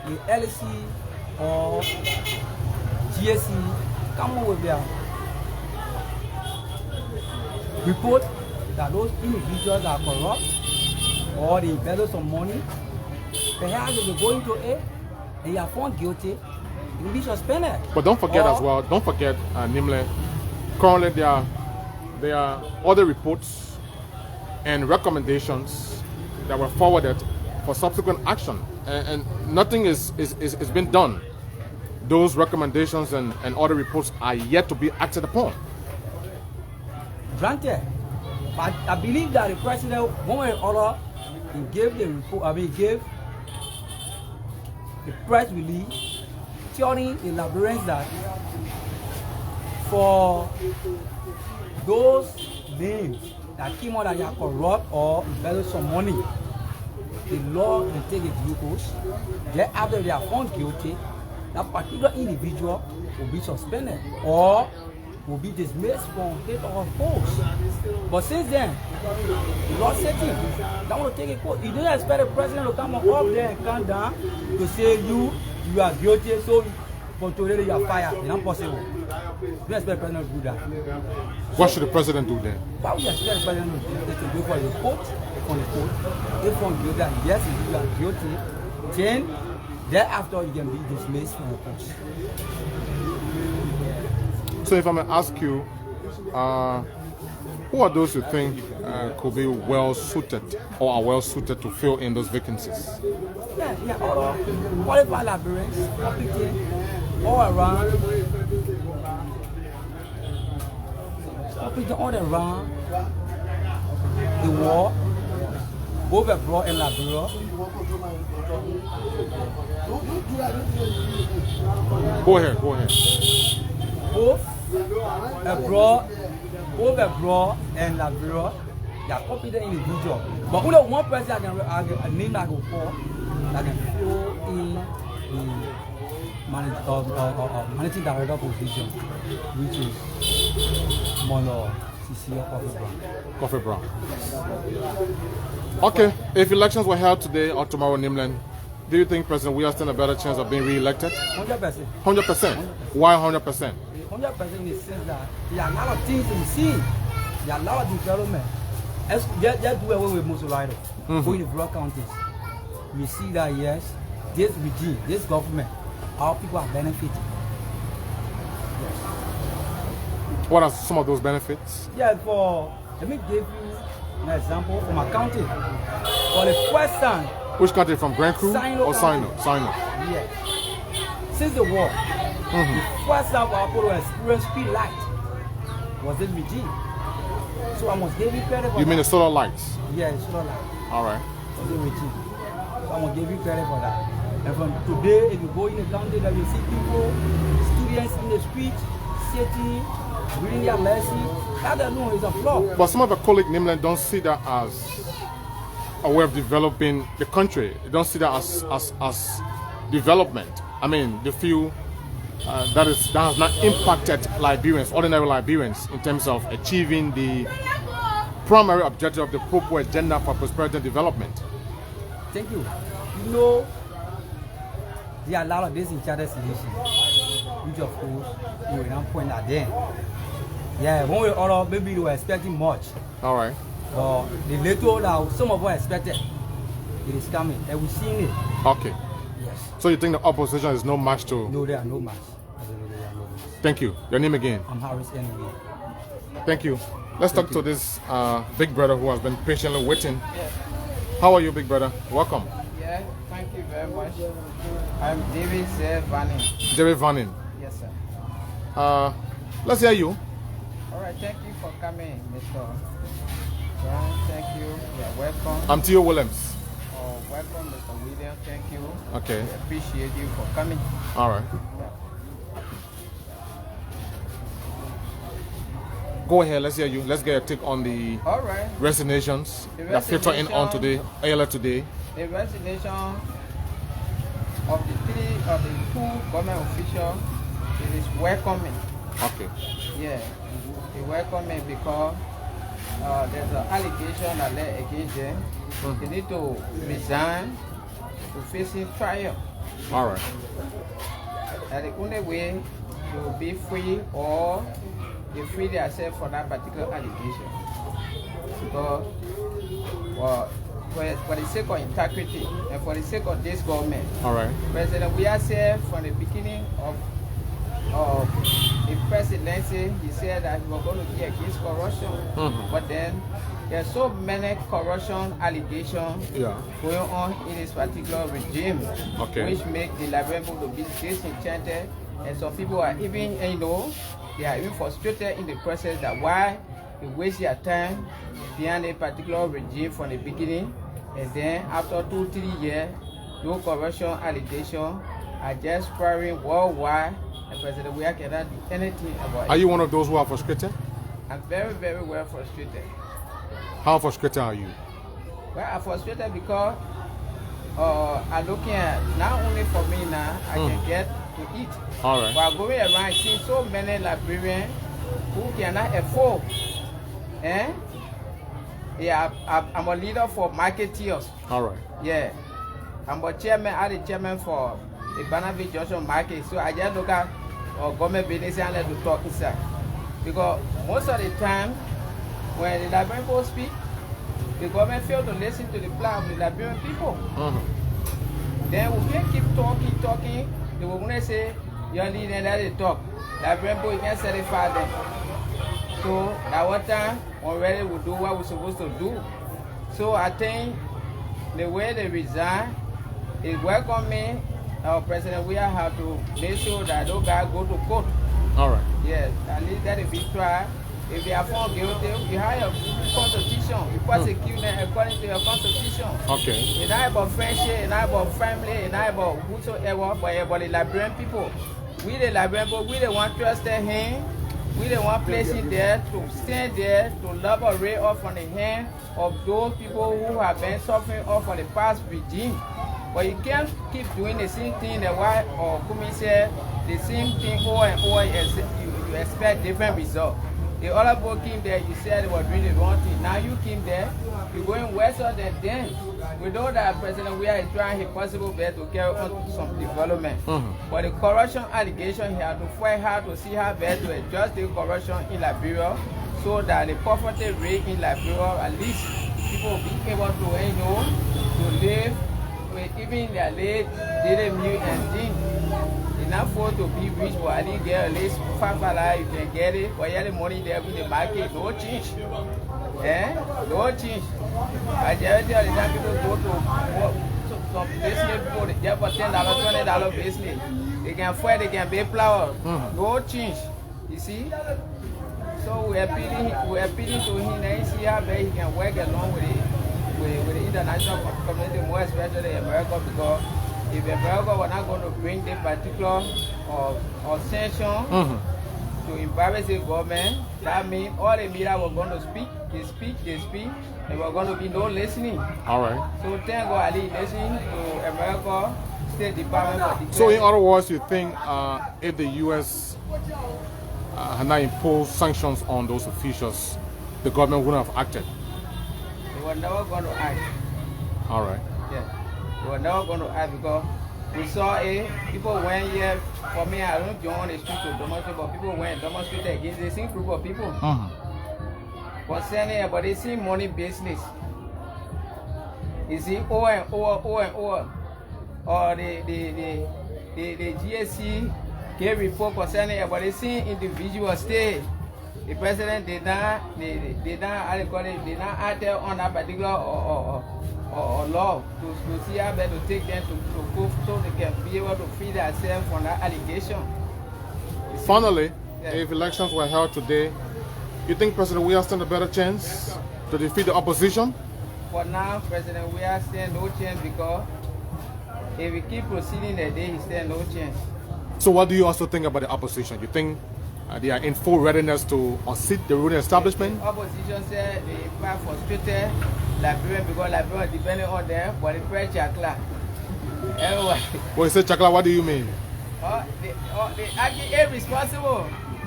the LC or GSC come up with their report that those individuals are corrupt or they embezzle some money. Perhaps if they go into it and you are found guilty, you will be suspended. But don't forget as well, don't forget, Nimle, currently there are other reports and recommendations that were forwarded for subsequent action, and nothing is been done. Those recommendations and other reports are yet to be acted upon. Granted, but I believe that the president, one way or other, he gave the report. He gave the press release telling the Liberians that for those names that came out that they are corrupt or embezzle some money, the law will take a due course. Then after they are found guilty, that particular individual will be suspended or will be dismissed from state of post. But since then, the law setting, that will take a course. You don't expect the president to come up there and come down to say you are guilty, so for today you are fired. It's not possible. You don't expect the president to do that. What should the president do then? What would you expect the president to do? Is to go for a report on the court. If one guilty, yes, you are guilty, then thereafter you can be dismissed from the post. So if I may ask you, who are those you think could be well suited or are well suited to fill in those vacancies? Yeah, all qualified Liberians, competent, all around, competent all around the world, both abroad and Liberia. Go ahead. Both abroad and Liberia, they are competent individuals. But only one person I can name that go for that can fill in the managing director position, which is Mono CCO Coffee Brown. Okay, if elections were held today or tomorrow in Nimland, do you think President Weah stands a better chance of being re-elected? 100%. 100%? Why 100%? 100% in the sense that there are a lot of things in the scene. There are a lot of development. Just do away with most riders. Go in the rural counties. We see that yes, this regime, this government, our people are benefiting. Yes. What are some of those benefits? Yeah, let me give you an example from my county. For the first time. Which country? From Grand Cru or Sino? Yes. Since the war, the first time our people experienced street light was this regime. So I must give you credit for that. You mean the solar lights? Yeah, the solar light. All right. For the regime. So I must give you credit for that. And from today, if you go in the county, that you see people, students in the street, sitting, reading their lesson, that alone is a flaw. But some of the colleagues in Nimland don't see that as a way of developing the country. They don't see that as development. I mean, they feel that has not impacted Liberians, ordinary Liberians, in terms of achieving the primary objective of the pro agenda for prosperity and development. Thank you. You know, there are a lot of disenchanted solutions, which of course we will not point at them. Yeah, one way or other, maybe they were expecting much. All right. But the little that some of us expected, it is coming, and we've seen it. Okay. Yes. So you think the opposition is no match to? No, there are no match. Absolutely, there are no match. Thank you. Your name again? I'm Harris anyway. Thank you. Let's talk to this big brother who has been patiently waiting. How are you, big brother? Welcome. Yeah, thank you very much. I'm David Vanning. David Vanning. Yes, sir. Let's hear you. All right, thank you for coming, Mr. Brown. Thank you. You're welcome. I'm Theo Williams. Welcome, Mr. William. Thank you. Okay. We appreciate you for coming. All right. Go ahead. Let's hear you. Let's get a take on the All right. resignations that filter in on today, earlier today. The resignation of the two government officials, it is welcoming. Okay. Yeah, they welcome me because there's an allegation that led against them. They need to resign to facing trial. All right. And the only way they will be free or they free themselves from that particular allegation. Because for the sake of integrity and for the sake of this government, All right. President we are said from the beginning of the presidency, he said that he was going to be against corruption. But then there's so many corruption allegations going on in this particular regime, which make the Liberian people to be disenchanted, and some people are even, they are even frustrated in the process that why they waste their time behind a particular regime from the beginning, and then after 2-3 years, those corruption allegations are just spreading worldwide. And President we cannot do anything about it. Are you one of those who are frustrated? I'm very, very well frustrated. How frustrated are you? Well, I'm frustrated because I'm looking at, not only for me now, I can get to eat. All right. But going around, I see so many Liberians who cannot afford. Yeah, I'm a leader for marketeers. All right. Yeah. I'm a chairman, I'm the chairman for the Bannerville Junction Market. So I just look at government business and let to talk inside. Because most of the time, when the Liberian people speak, the government fail to listen to the plan of the Liberian people. Then we can't keep talking. They will only say, you're leading that they talk. Liberian people, you can't satisfy them. So that one time, already we do what we're supposed to do. So I think the way they resign is welcoming. Our president, we have to make sure that those guys go to court. All right. Yes, at least that if we try, if they are found guilty, you have your constitution. You prosecute them according to your constitution. Okay. It's not about friendship, it's not about family, it's not about whosoever, but about the Liberian people. We the Liberian people, we the one trusted him. We the one placing there to stand there to liberate us from the hand of those people who have been suffering off from the past regime. But you can't keep doing the same thing that why Kumi said, the same thing over and over, you expect different results. The other people came there, you said they were doing the wrong thing. Now you came there, you're going worse than them. We know that President Weah is trying his possible best to carry on some development. But the corruption allegation, he has to fight hard to see how best to adjust the corruption in Liberia so that the poverty rate in Liberia, at least people will be able to, to live with even their late daily meal and things. Enough for to be rich, but at least get at least $5 you can get it. But yeah, the money there in the market, no change. No change. Majority of the time people go to some business people, they get for $10, $20 business. They can afford, they can pay flour. No change. You see? So we're appealing to him and see how well he can work along with it. With the international community, more especially America, because if America were not going to bring the particular sanction to embarrass the government, that means all the media were going to speak, they speak, and we're going to be no listening. All right. So thank God Ali listening to America State Department. So in other words, you think if the U.S. had not imposed sanctions on those officials, the government wouldn't have acted? They were never going to act. All right. Yeah. They were never going to act because We saw it. People went here. For me, I don't join the street to demonstrate, but people went demonstrate against the same group of people. Concerning about they see money business. You see, over and over. Or the GSC gave report concerning about they see individual stay. The president did not how they call it, did not act on that particular or law to see how best to take them to go so they can be able to free themselves from that allegation. Finally, if elections were held today, you think President Weah stand a better chance to defeat the opposition? For now, President Weah stand no chance because if we keep proceeding the day, he stand no chance. So what do you also think about the opposition? You think they are in full readiness to unseat the ruling establishment? The opposition said they are frustrated Liberia because Liberia is depending on them, but the press chakla. Anyway. When you say chakla, what do you mean? They actually irresponsible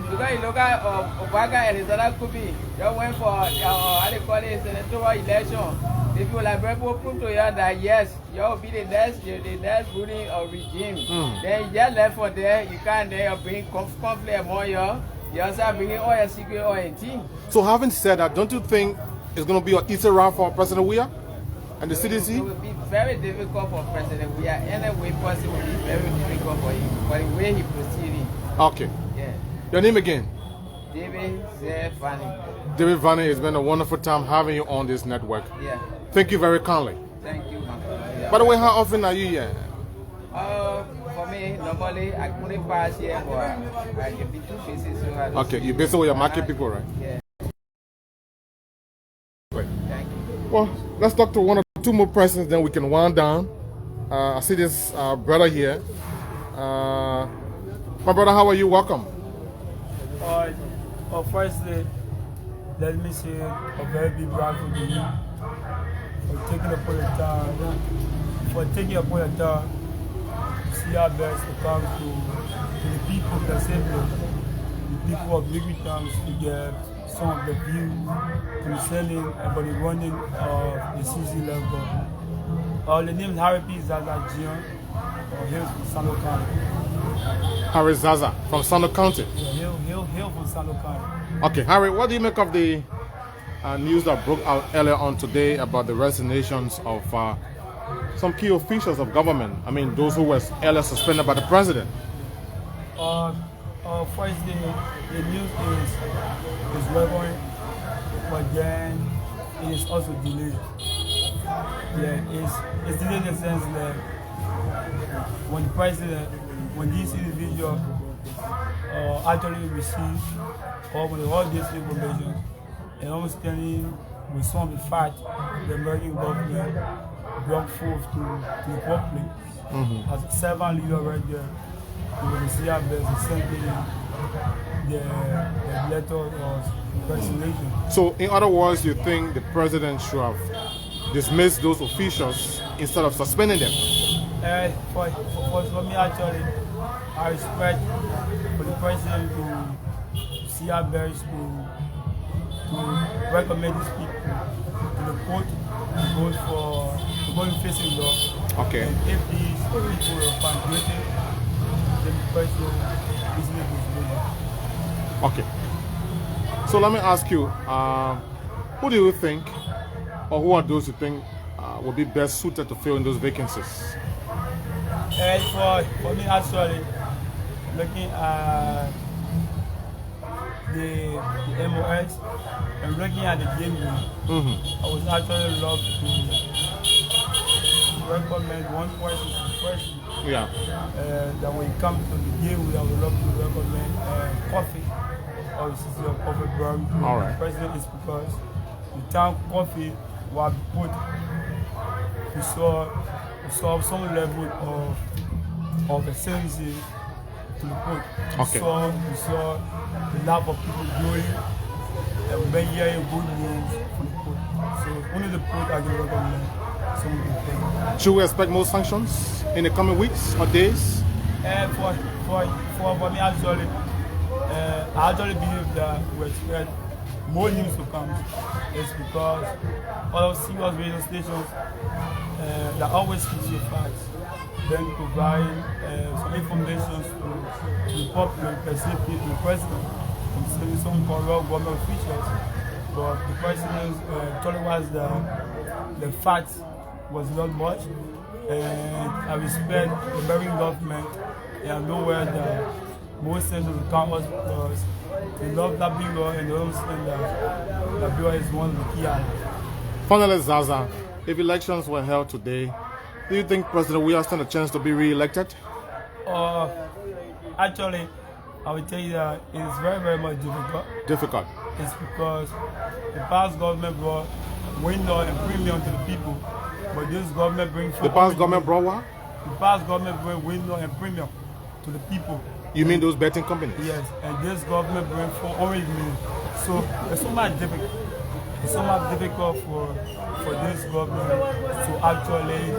because you look at Obaga and his other copy. They went for how they call it, electoral election. The people Liberia prove to you that yes, you will be the next ruling regime. Then you just left for there, you can't there bring conflict among you. You also bringing all your secret or anything. So having said that, don't you think it's going to be an easy round for President Weah and the CDC? It will be very difficult for President Weah. Any way possible will be very difficult for him. For the way he proceeding. Okay. Yeah. Your name again? David Vanny. David Vanny, it's been a wonderful time having you on this network. Yeah. Thank you very kindly. Thank you, man. Yeah. By the way, how often are you here? For me, normally I couldn't pass here, but I can be two faces. So okay, you basically with your market people, right? Yeah. Great. Thank you. Well, let's talk to one or two more persons, then we can wind down. I see this brother here. My brother, how are you? Welcome. Firstly, let me say a very big gratitude to you for taking upon your time, to see our best to come to the people of the assembly, the people of Liberia, to get some of the views concerning about the running of the CC level. The name is Harry P. Zaza Jian, hails from Sando County. Harry Zaza from Sando County. Hail from Sando County. Okay, Harry, what do you make of the news that broke out earlier on today about the resignations of some key officials of government? I mean, those who were earlier suspended by the president. First, the news is relevant, but then it is also delayed. Yeah, it's delayed in the sense that when the president, when this individual actually received all this information and understanding with some of the fact the American government brought forth to the public as a servant leader right there. You will see how there's sending the letter of resignation. So, in other words, you think the president should have dismissed those officials instead of suspending them? For me, actually, I respect for the president to see our best to recommend these people to the court to go in facing law. Okay. And if these people are found guilty, then the president is legal. Okay. So let me ask you, who do you think, or who are those you think will be best suited to fill in those vacancies? For me, actually, looking at the MOS and looking at the game, I would actually love to recommend one person. Yeah. That when it comes to the game, I would love to recommend Coffee, obviously of Coffee Brown. All right. The president is because the town Coffee was put to solve some level of the services to the port. Okay. We saw the love of people doing and we've been hearing good news from the port. So only the port I can recommend some of the things. Should we expect more sanctions in the coming weeks or days? For me, actually, I actually believe that we expect more news to come. It's because all of serious radio stations that always speak your facts. then providing some information to the public, specifically to the president, concerning some corrupt government officials. But the president told us that the facts was not much, and I respect the American government, and I know where the most senses of Congress because they love Liberia and they understand that Liberia is one of the key islands. Finally, Zaza, if elections were held today, do you think President Weah stand a chance to be re-elected? Actually, I would tell you that it is very, very much difficult. Difficult. It's because the past government brought window and premium to the people, but this government brings... The past government brought what? The past government brought window and premium to the people. You mean those betting companies? Yes, and this government brings for orange million. So it's so much difficult. It's so much difficult for this government to actually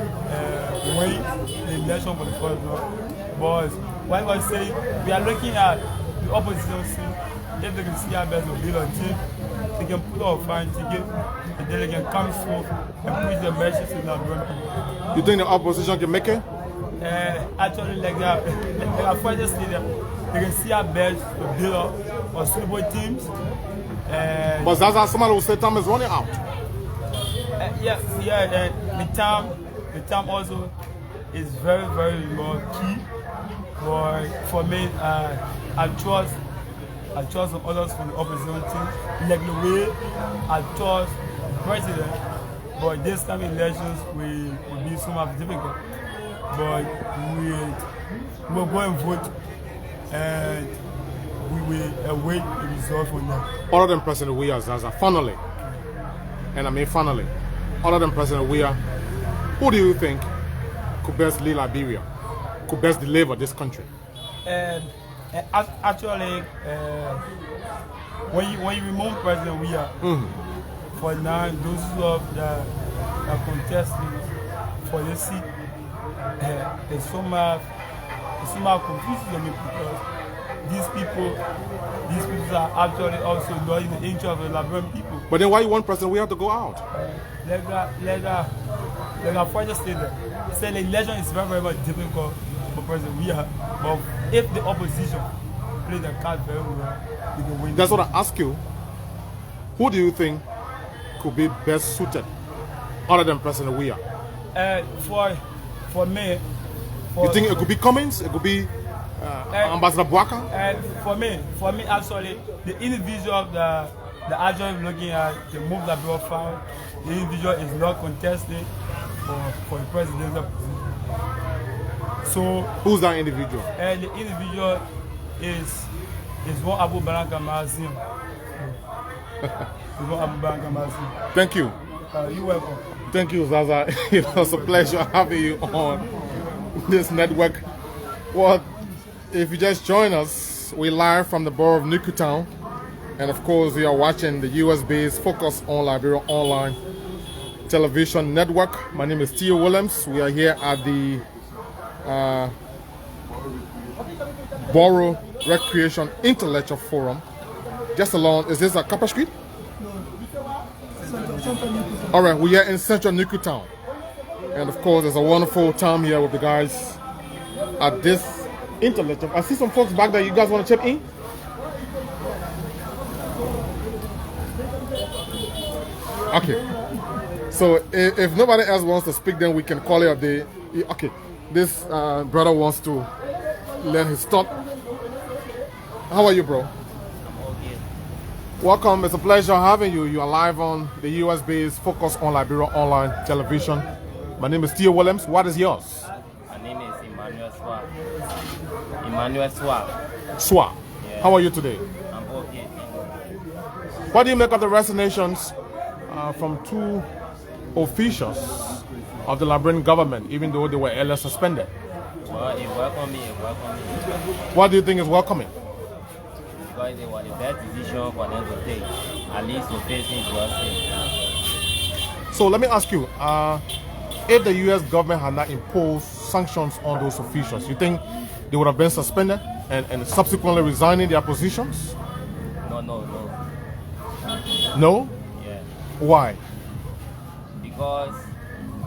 win the election for the first time. But what I say, we are looking at the opposition. If they can see our best to build a team, they can put out a fine ticket, and then they can come forth and preach the message to the people. You think the opposition can make it? Actually, like a further stadium, they can see our best to build up a suitable teams. But Zaza, somebody will say time is running out. The time also is very, very key. But for me, I trust some others from the opposition team, like the way I trust the president. But this time elections will be so much difficult. But we will go and vote, and we will await the result from them. Other than President Weah, Zaza, finally, and I mean finally, other than President Weah, who do you think could best lead Liberia, could best deliver this country? Actually, when you remove President Weah, for now, those of the contestants for this seat, there's so much confusion because these people are actually also not in the interest of the Liberian people. But then why you want President Weah to go out? Like I first stated, say the election is very, very much difficult for President Weah, but if the opposition play the card very well, they can win. That's what I ask you. Who do you think could be best suited other than President Weah? For me, you think it could be Cummins? It could be Ambassador Bwaka? For me, actually, the individual the actually looking at the move that brought forward, the individual is not contesting for the presidential position. So who's that individual? The individual is one Abu Baranka Mazim. Thank you. You're welcome. Thank you, Zaza. It was a pleasure having you on this network. Well, if you just join us, we're live from the borough of Newtown. And of course, you are watching the US-based Focus on Liberia online television network. My name is Theo Williams. We are here at the Borough Recreation Intellectual Forum. Just along, is this a Kappa Street? All right, we are in central Newtown. And of course, there's a wonderful time here with the guys at this intellectual. I see some folks back there. You guys want to chip in? Okay. So if nobody else wants to speak, then we can call it a day. Okay. This brother wants to learn his thought. How are you, bro? Welcome. It's a pleasure having you. You are live on the US-based Focus on Liberia online television. My name is Theo Williams. What is yours? My name is Emmanuel Swa. Emmanuel Swa. Swa. Yeah. How are you today? I'm okay. What do you make of the resignations from two officials of the Liberian government, even though they were earlier suspended? Well, it welcome me. What do you think is welcoming? Because it was the best decision for them to take, at least to face me justice. So let me ask you, if the US government had not imposed sanctions on those officials, you think they would have been suspended and subsequently resigning their positions? No. No? Yeah. Why? Because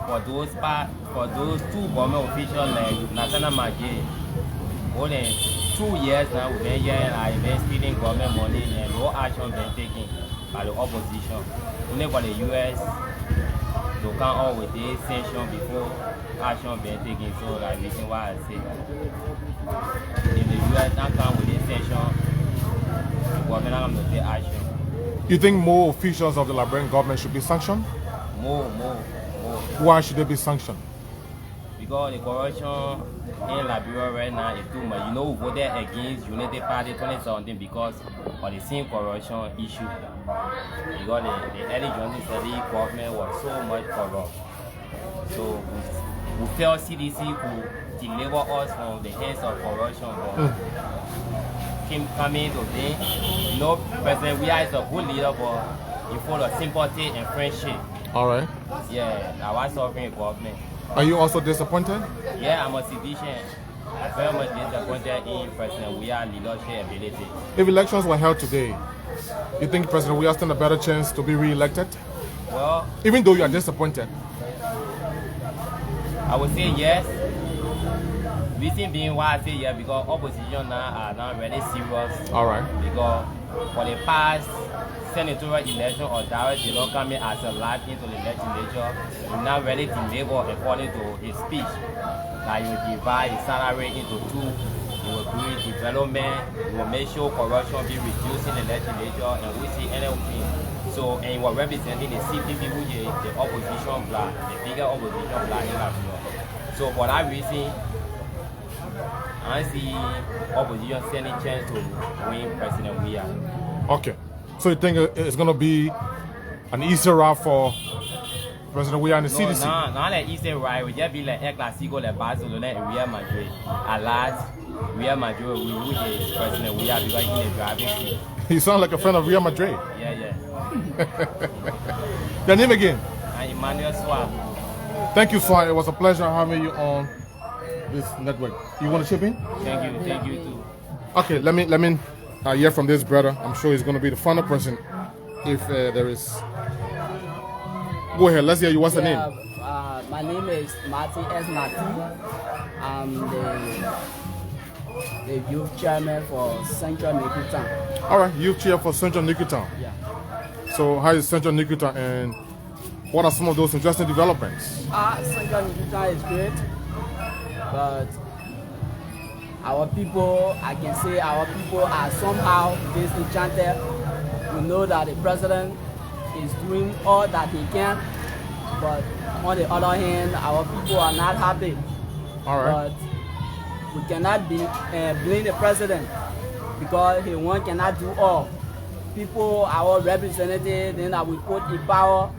for those two government officials like Nathaniel McGill, more than 2 years now we've been here and been stealing government money and no action been taken by the opposition. Only for the US to come out with this sanction before action been taken. So that's the reason why I say that. If the US not come with this sanction, the government not going to take action. You think more officials of the Liberian government should be sanctioned? More. Why should they be sanctioned? Because the corruption in Liberia right now is too much. You know, we voted against United Party 2017 because of the same corruption issue. Because the early Johnson study government was so much corrupt. So we felt CDC could deliver us from the hands of corruption. But coming today, you know, President Weah is a good leader, but he full of sympathy and friendship. All right. Yeah, I was suffering government. Are you also disappointed? Yeah, I'm a citizen. I'm very much disappointed in President Weah's leadership ability. If elections were held today, you think President Weah stands a better chance to be re-elected? Well, even though you are disappointed. I would say yes. Reason being why I say yes, because opposition now are not really serious. All right. Because for the past senatorial election or direct, they don't come in as a lot into the legislature. He not ready to deliver according to his speech. Like you divide the salary into two. He will create development. He will make sure corruption be reduced in the legislature, and we see anything. So, and he was representing the CPP, which is the opposition bloc, the bigger opposition bloc in Liberia. So for that reason, I see opposition standing chance to win President Weah. Okay. So you think it's going to be an easier route for President Weah and the CDC? No, not an easy route. It will just be like El Clasico, like Barcelona and Real Madrid. At last, Real Madrid will lose President Weah because he's in the driving seat. You sound like a friend of Real Madrid. Yeah. Your name again? I'm Emmanuel Swab. Thank you, Swab. It was a pleasure having you on this network. You want to chip in? Thank you too. Okay, let me hear from this brother. I'm sure he's going to be the final person if there is. Go ahead, let's hear you. What's the name? My name is Martin S. Martin. I'm the youth chairman for Central Nikutan. All right, youth chair for Central Nikutan. Yeah. So how is Central Nikutan and what are some of those interesting developments? Central Nikutan is great, but our people, I can say our people are somehow disenchanted. We know that the president is doing all that he can, but on the other hand, our people are not happy. All right. But we cannot blame the president because he one cannot do all. People, our representatives, then that we put in power,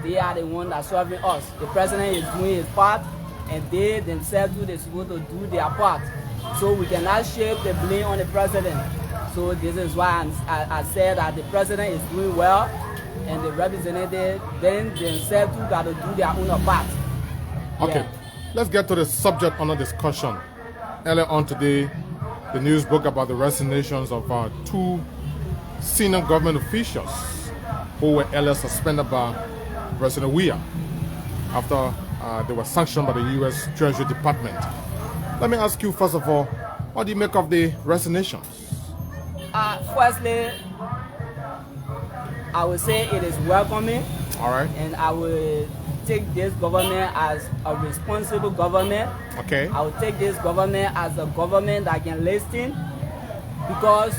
they are the ones that are serving us. The president is doing his part, and they themselves they're supposed to do their part. So we cannot shift the blame on the president. So this is why I said that the president is doing well, and the representatives then themselves got to do their own part. Okay, yeah. Let's get to the subject under discussion. Earlier on today, the news broke about the resignations of two senior government officials who were earlier suspended by President Weah after they were sanctioned by the U.S. Treasury Department. Let me ask you, first of all, what do you make of the resignations? Firstly, I would say it is welcoming. All right. And I will take this government as a responsible government. Okay. I will take this government as a government that can listen, because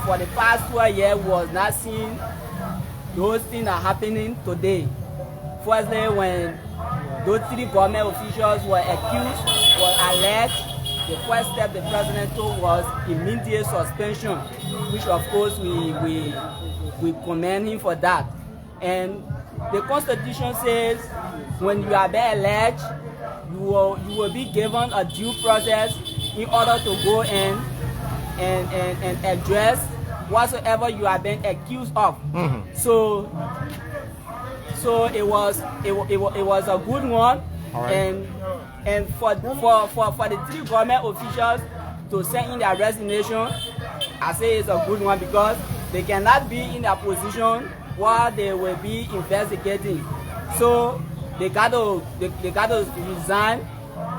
for the past 12 years we was not seeing those things are happening today. Firstly, when those three government officials were accused, were alleged, the first step the president took was immediate suspension, which of course we commend him for that. And the Constitution says when you are being alleged, you will be given a due process in order to go in and address whatsoever you are being accused of. Mm-hmm. So it was a good one. All right. And for the three government officials to send in their resignation, I say it's a good one, because they cannot be in a position while they will be investigating. So they got to resign.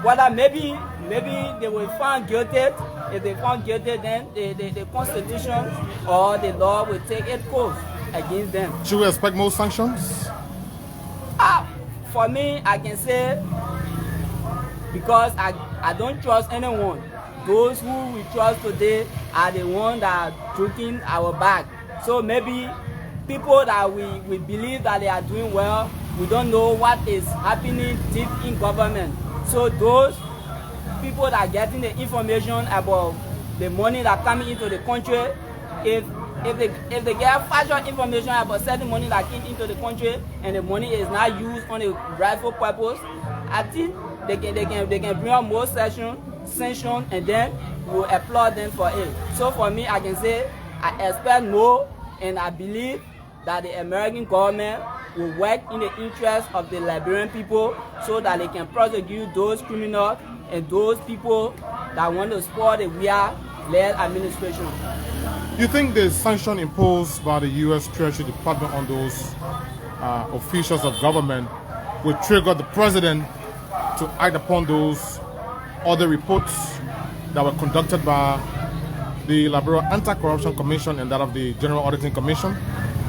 Whether maybe they will found guilty. If they found guilty, then the constitution or the law will take its course against them. Should we expect more sanctions? For me, I can say, because I don't trust anyone. Those who we trust today are the ones that are joking our back. So maybe people that we believe that they are doing well, we don't know what is happening deep in government. So those people that are getting the information about the money that coming into the country, if they get factual information about certain money that came into the country and the money is not used on a rightful purpose, I think they can bring up more sanction, and then we'll applaud them for it. So for me, I can say I expect more, and I believe that the American government will work in the interest of the Liberian people so that they can prosecute those criminals and those people that want to spoil the real-led administration. You think the sanction imposed by the U.S. Treasury Department on those officials of government will trigger the president to act upon those other reports that were conducted by the Liberia Anti-Corruption Commission and that of the General Auditing Commission,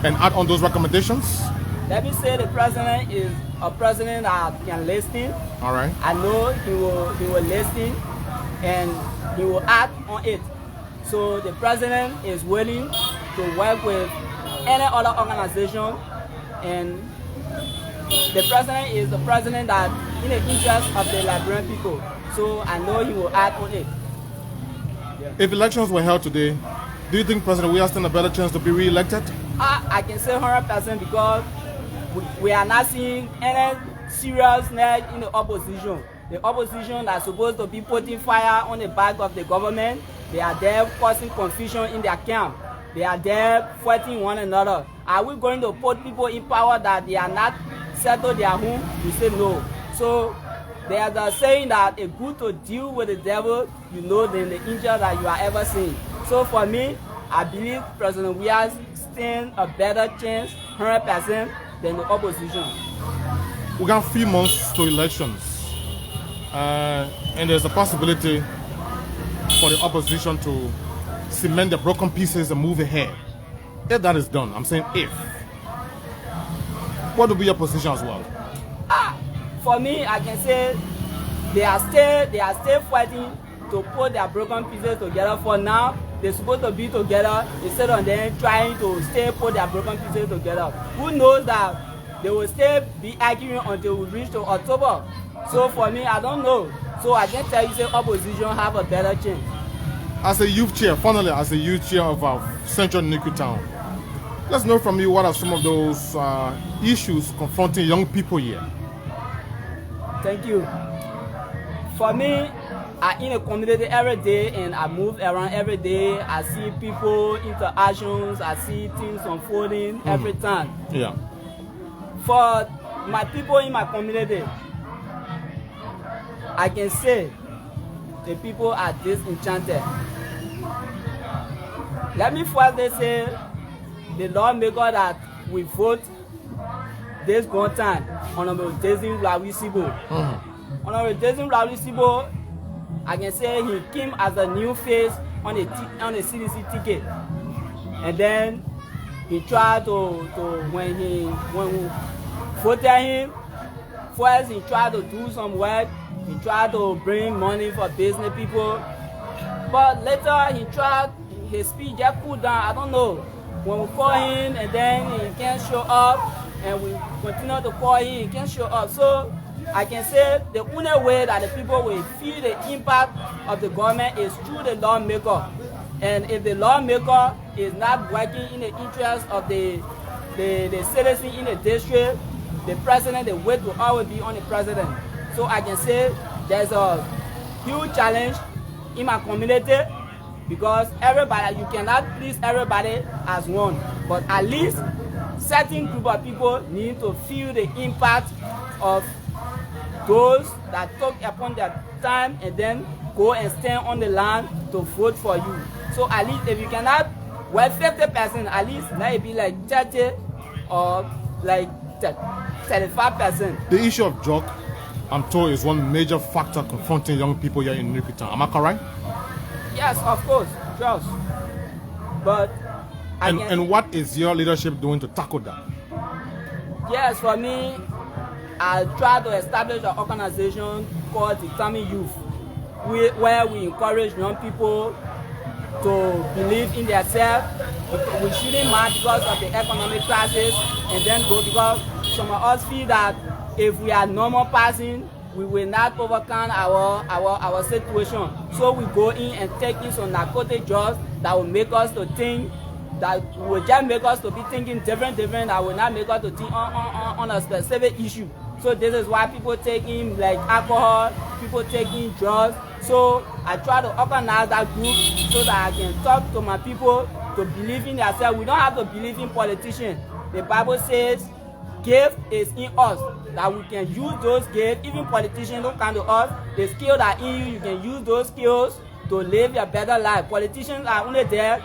and add on those recommendations? Let me say the president is a president that can listen. All right. I know he will listen and he will act on it. So the president is willing to work with any other organization, and the president is the president that in the interest of the Liberian people. So I know he will act on it. If elections were held today, do you think President Weah stand a better chance to be re-elected? I can say 100% because we are not seeing any seriousness in the opposition. The opposition that's supposed to be putting fire on the back of the government, they are there causing confusion in their camp. They are there fighting one another. Are we going to put people in power that they are not settled their home? We say no. So they are the saying that it's good to deal with the devil, you know, than the angel that you are ever seen. So for me, I believe President Weah stands a better chance, 100%, than the opposition. We got a few months to elections, and there's a possibility for the opposition to cement the broken pieces and move ahead. If that is done, I'm saying if, what would be your position as well? For me, I can say they are still fighting to put their broken pieces together. For now, they're supposed to be together instead of them trying to still put their broken pieces together. Who knows that they will still be arguing until we reach to October. So for me, I don't know. So I can tell you, say opposition have a better chance. As a youth chair, finally, as a youth chair of Central Nuku Town, let's know from you what are some of those issues confronting young people here. Thank you. For me, I'm in a community every day and I move around every day. I see people, interactions, I see things unfolding every time. Yeah. For my people in my community, I can say the people are disenchanted. Let me first say the lawmaker that we vote this one time, Honorable Desmond Sibo. Honorable Desmond Sibo, I can say he came as a new face on the CDC ticket, and then he tried to when we voted him, first he tried to do some work, he tried to bring money for business people, but later he tried, his speech just cooled down. I don't know, when we call him and then he can't show up, and we continue to call him, he can't show up. So I can say the only way that the people will feel the impact of the government is through the lawmaker. And if the lawmaker is not working in the interest of the citizen in the district, the president, the weight will always be on the president. So I can say there's a huge challenge in my community because everybody, you cannot please everybody as one, but at least certain group of people need to feel the impact of those that took upon their time and then go and stand on the line to vote for you. So at least if you cannot, well, 50%, at least let it be like 30 or like 35%. The issue of drug, I'm told, is one major factor confronting young people here in Newtown. Am I correct? Yes, of course, just. But and what is your leadership doing to tackle that? Yes, for me, I try to establish an organization called Determined Youth, where we encourage young people to believe in themselves. We shouldn't mind because of the economic crisis and then go, because some of us feel that if we are normal person, we will not overcome our situation. So we go in and take in some narcotic drugs that will make us to think, that will just make us to be thinking different, that will not make us to think on a specific issue. So this is why people take in like alcohol, people take in drugs. So I try to organize that group so that I can talk to my people to believe in themselves. We don't have to believe in politicians. The Bible says gift is in us, that we can use those gifts. Even politicians don't come to us. The skills that are in you, you can use those skills to live a better life. Politicians are only there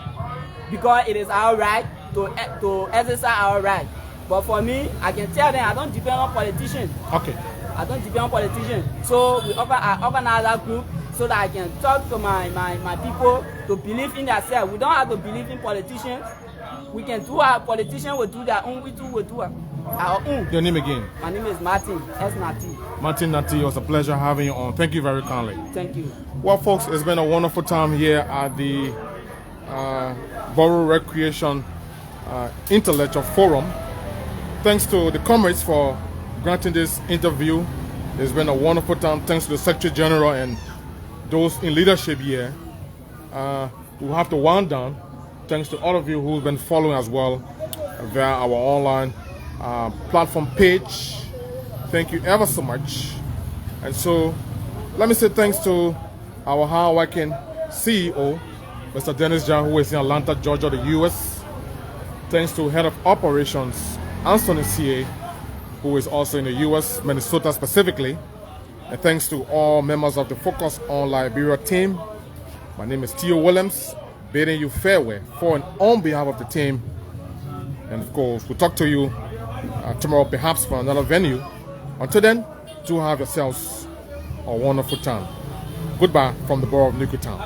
because it is our right to exercise our right. But for me, I can tell them I don't depend on politicians. Okay. I don't depend on politicians. So I organize that group so that I can talk to my people to believe in themselves. We don't have to believe in politicians. We can do our politicians will do their own, we too will do our own. Your name again? My name is Martin S. Nati. Martin Nati, it was a pleasure having you on. Thank you very kindly. Thank you. Well, folks, it's been a wonderful time here at the Borough Recreation Intellectual Forum. Thanks to the comrades for granting this interview. It's been a wonderful time. Thanks to the Secretary General and those in leadership here. We'll have to wind down. Thanks to all of you who've been following as well via our online platform page. Thank you ever so much. And so let me say thanks to our hard-working CEO, Mr. Dennis John, who is in Atlanta, Georgia, the US. Thanks to Head of Operations, Anthony C.A., who is also in the US, Minnesota specifically. And thanks to all members of the Focus on Liberia team. My name is Theo Williams, bidding you farewell for and on behalf of the team. And of course, we'll talk to you tomorrow, perhaps for another venue. Until then, do have yourselves a wonderful time. Goodbye from the Borough of Newtown.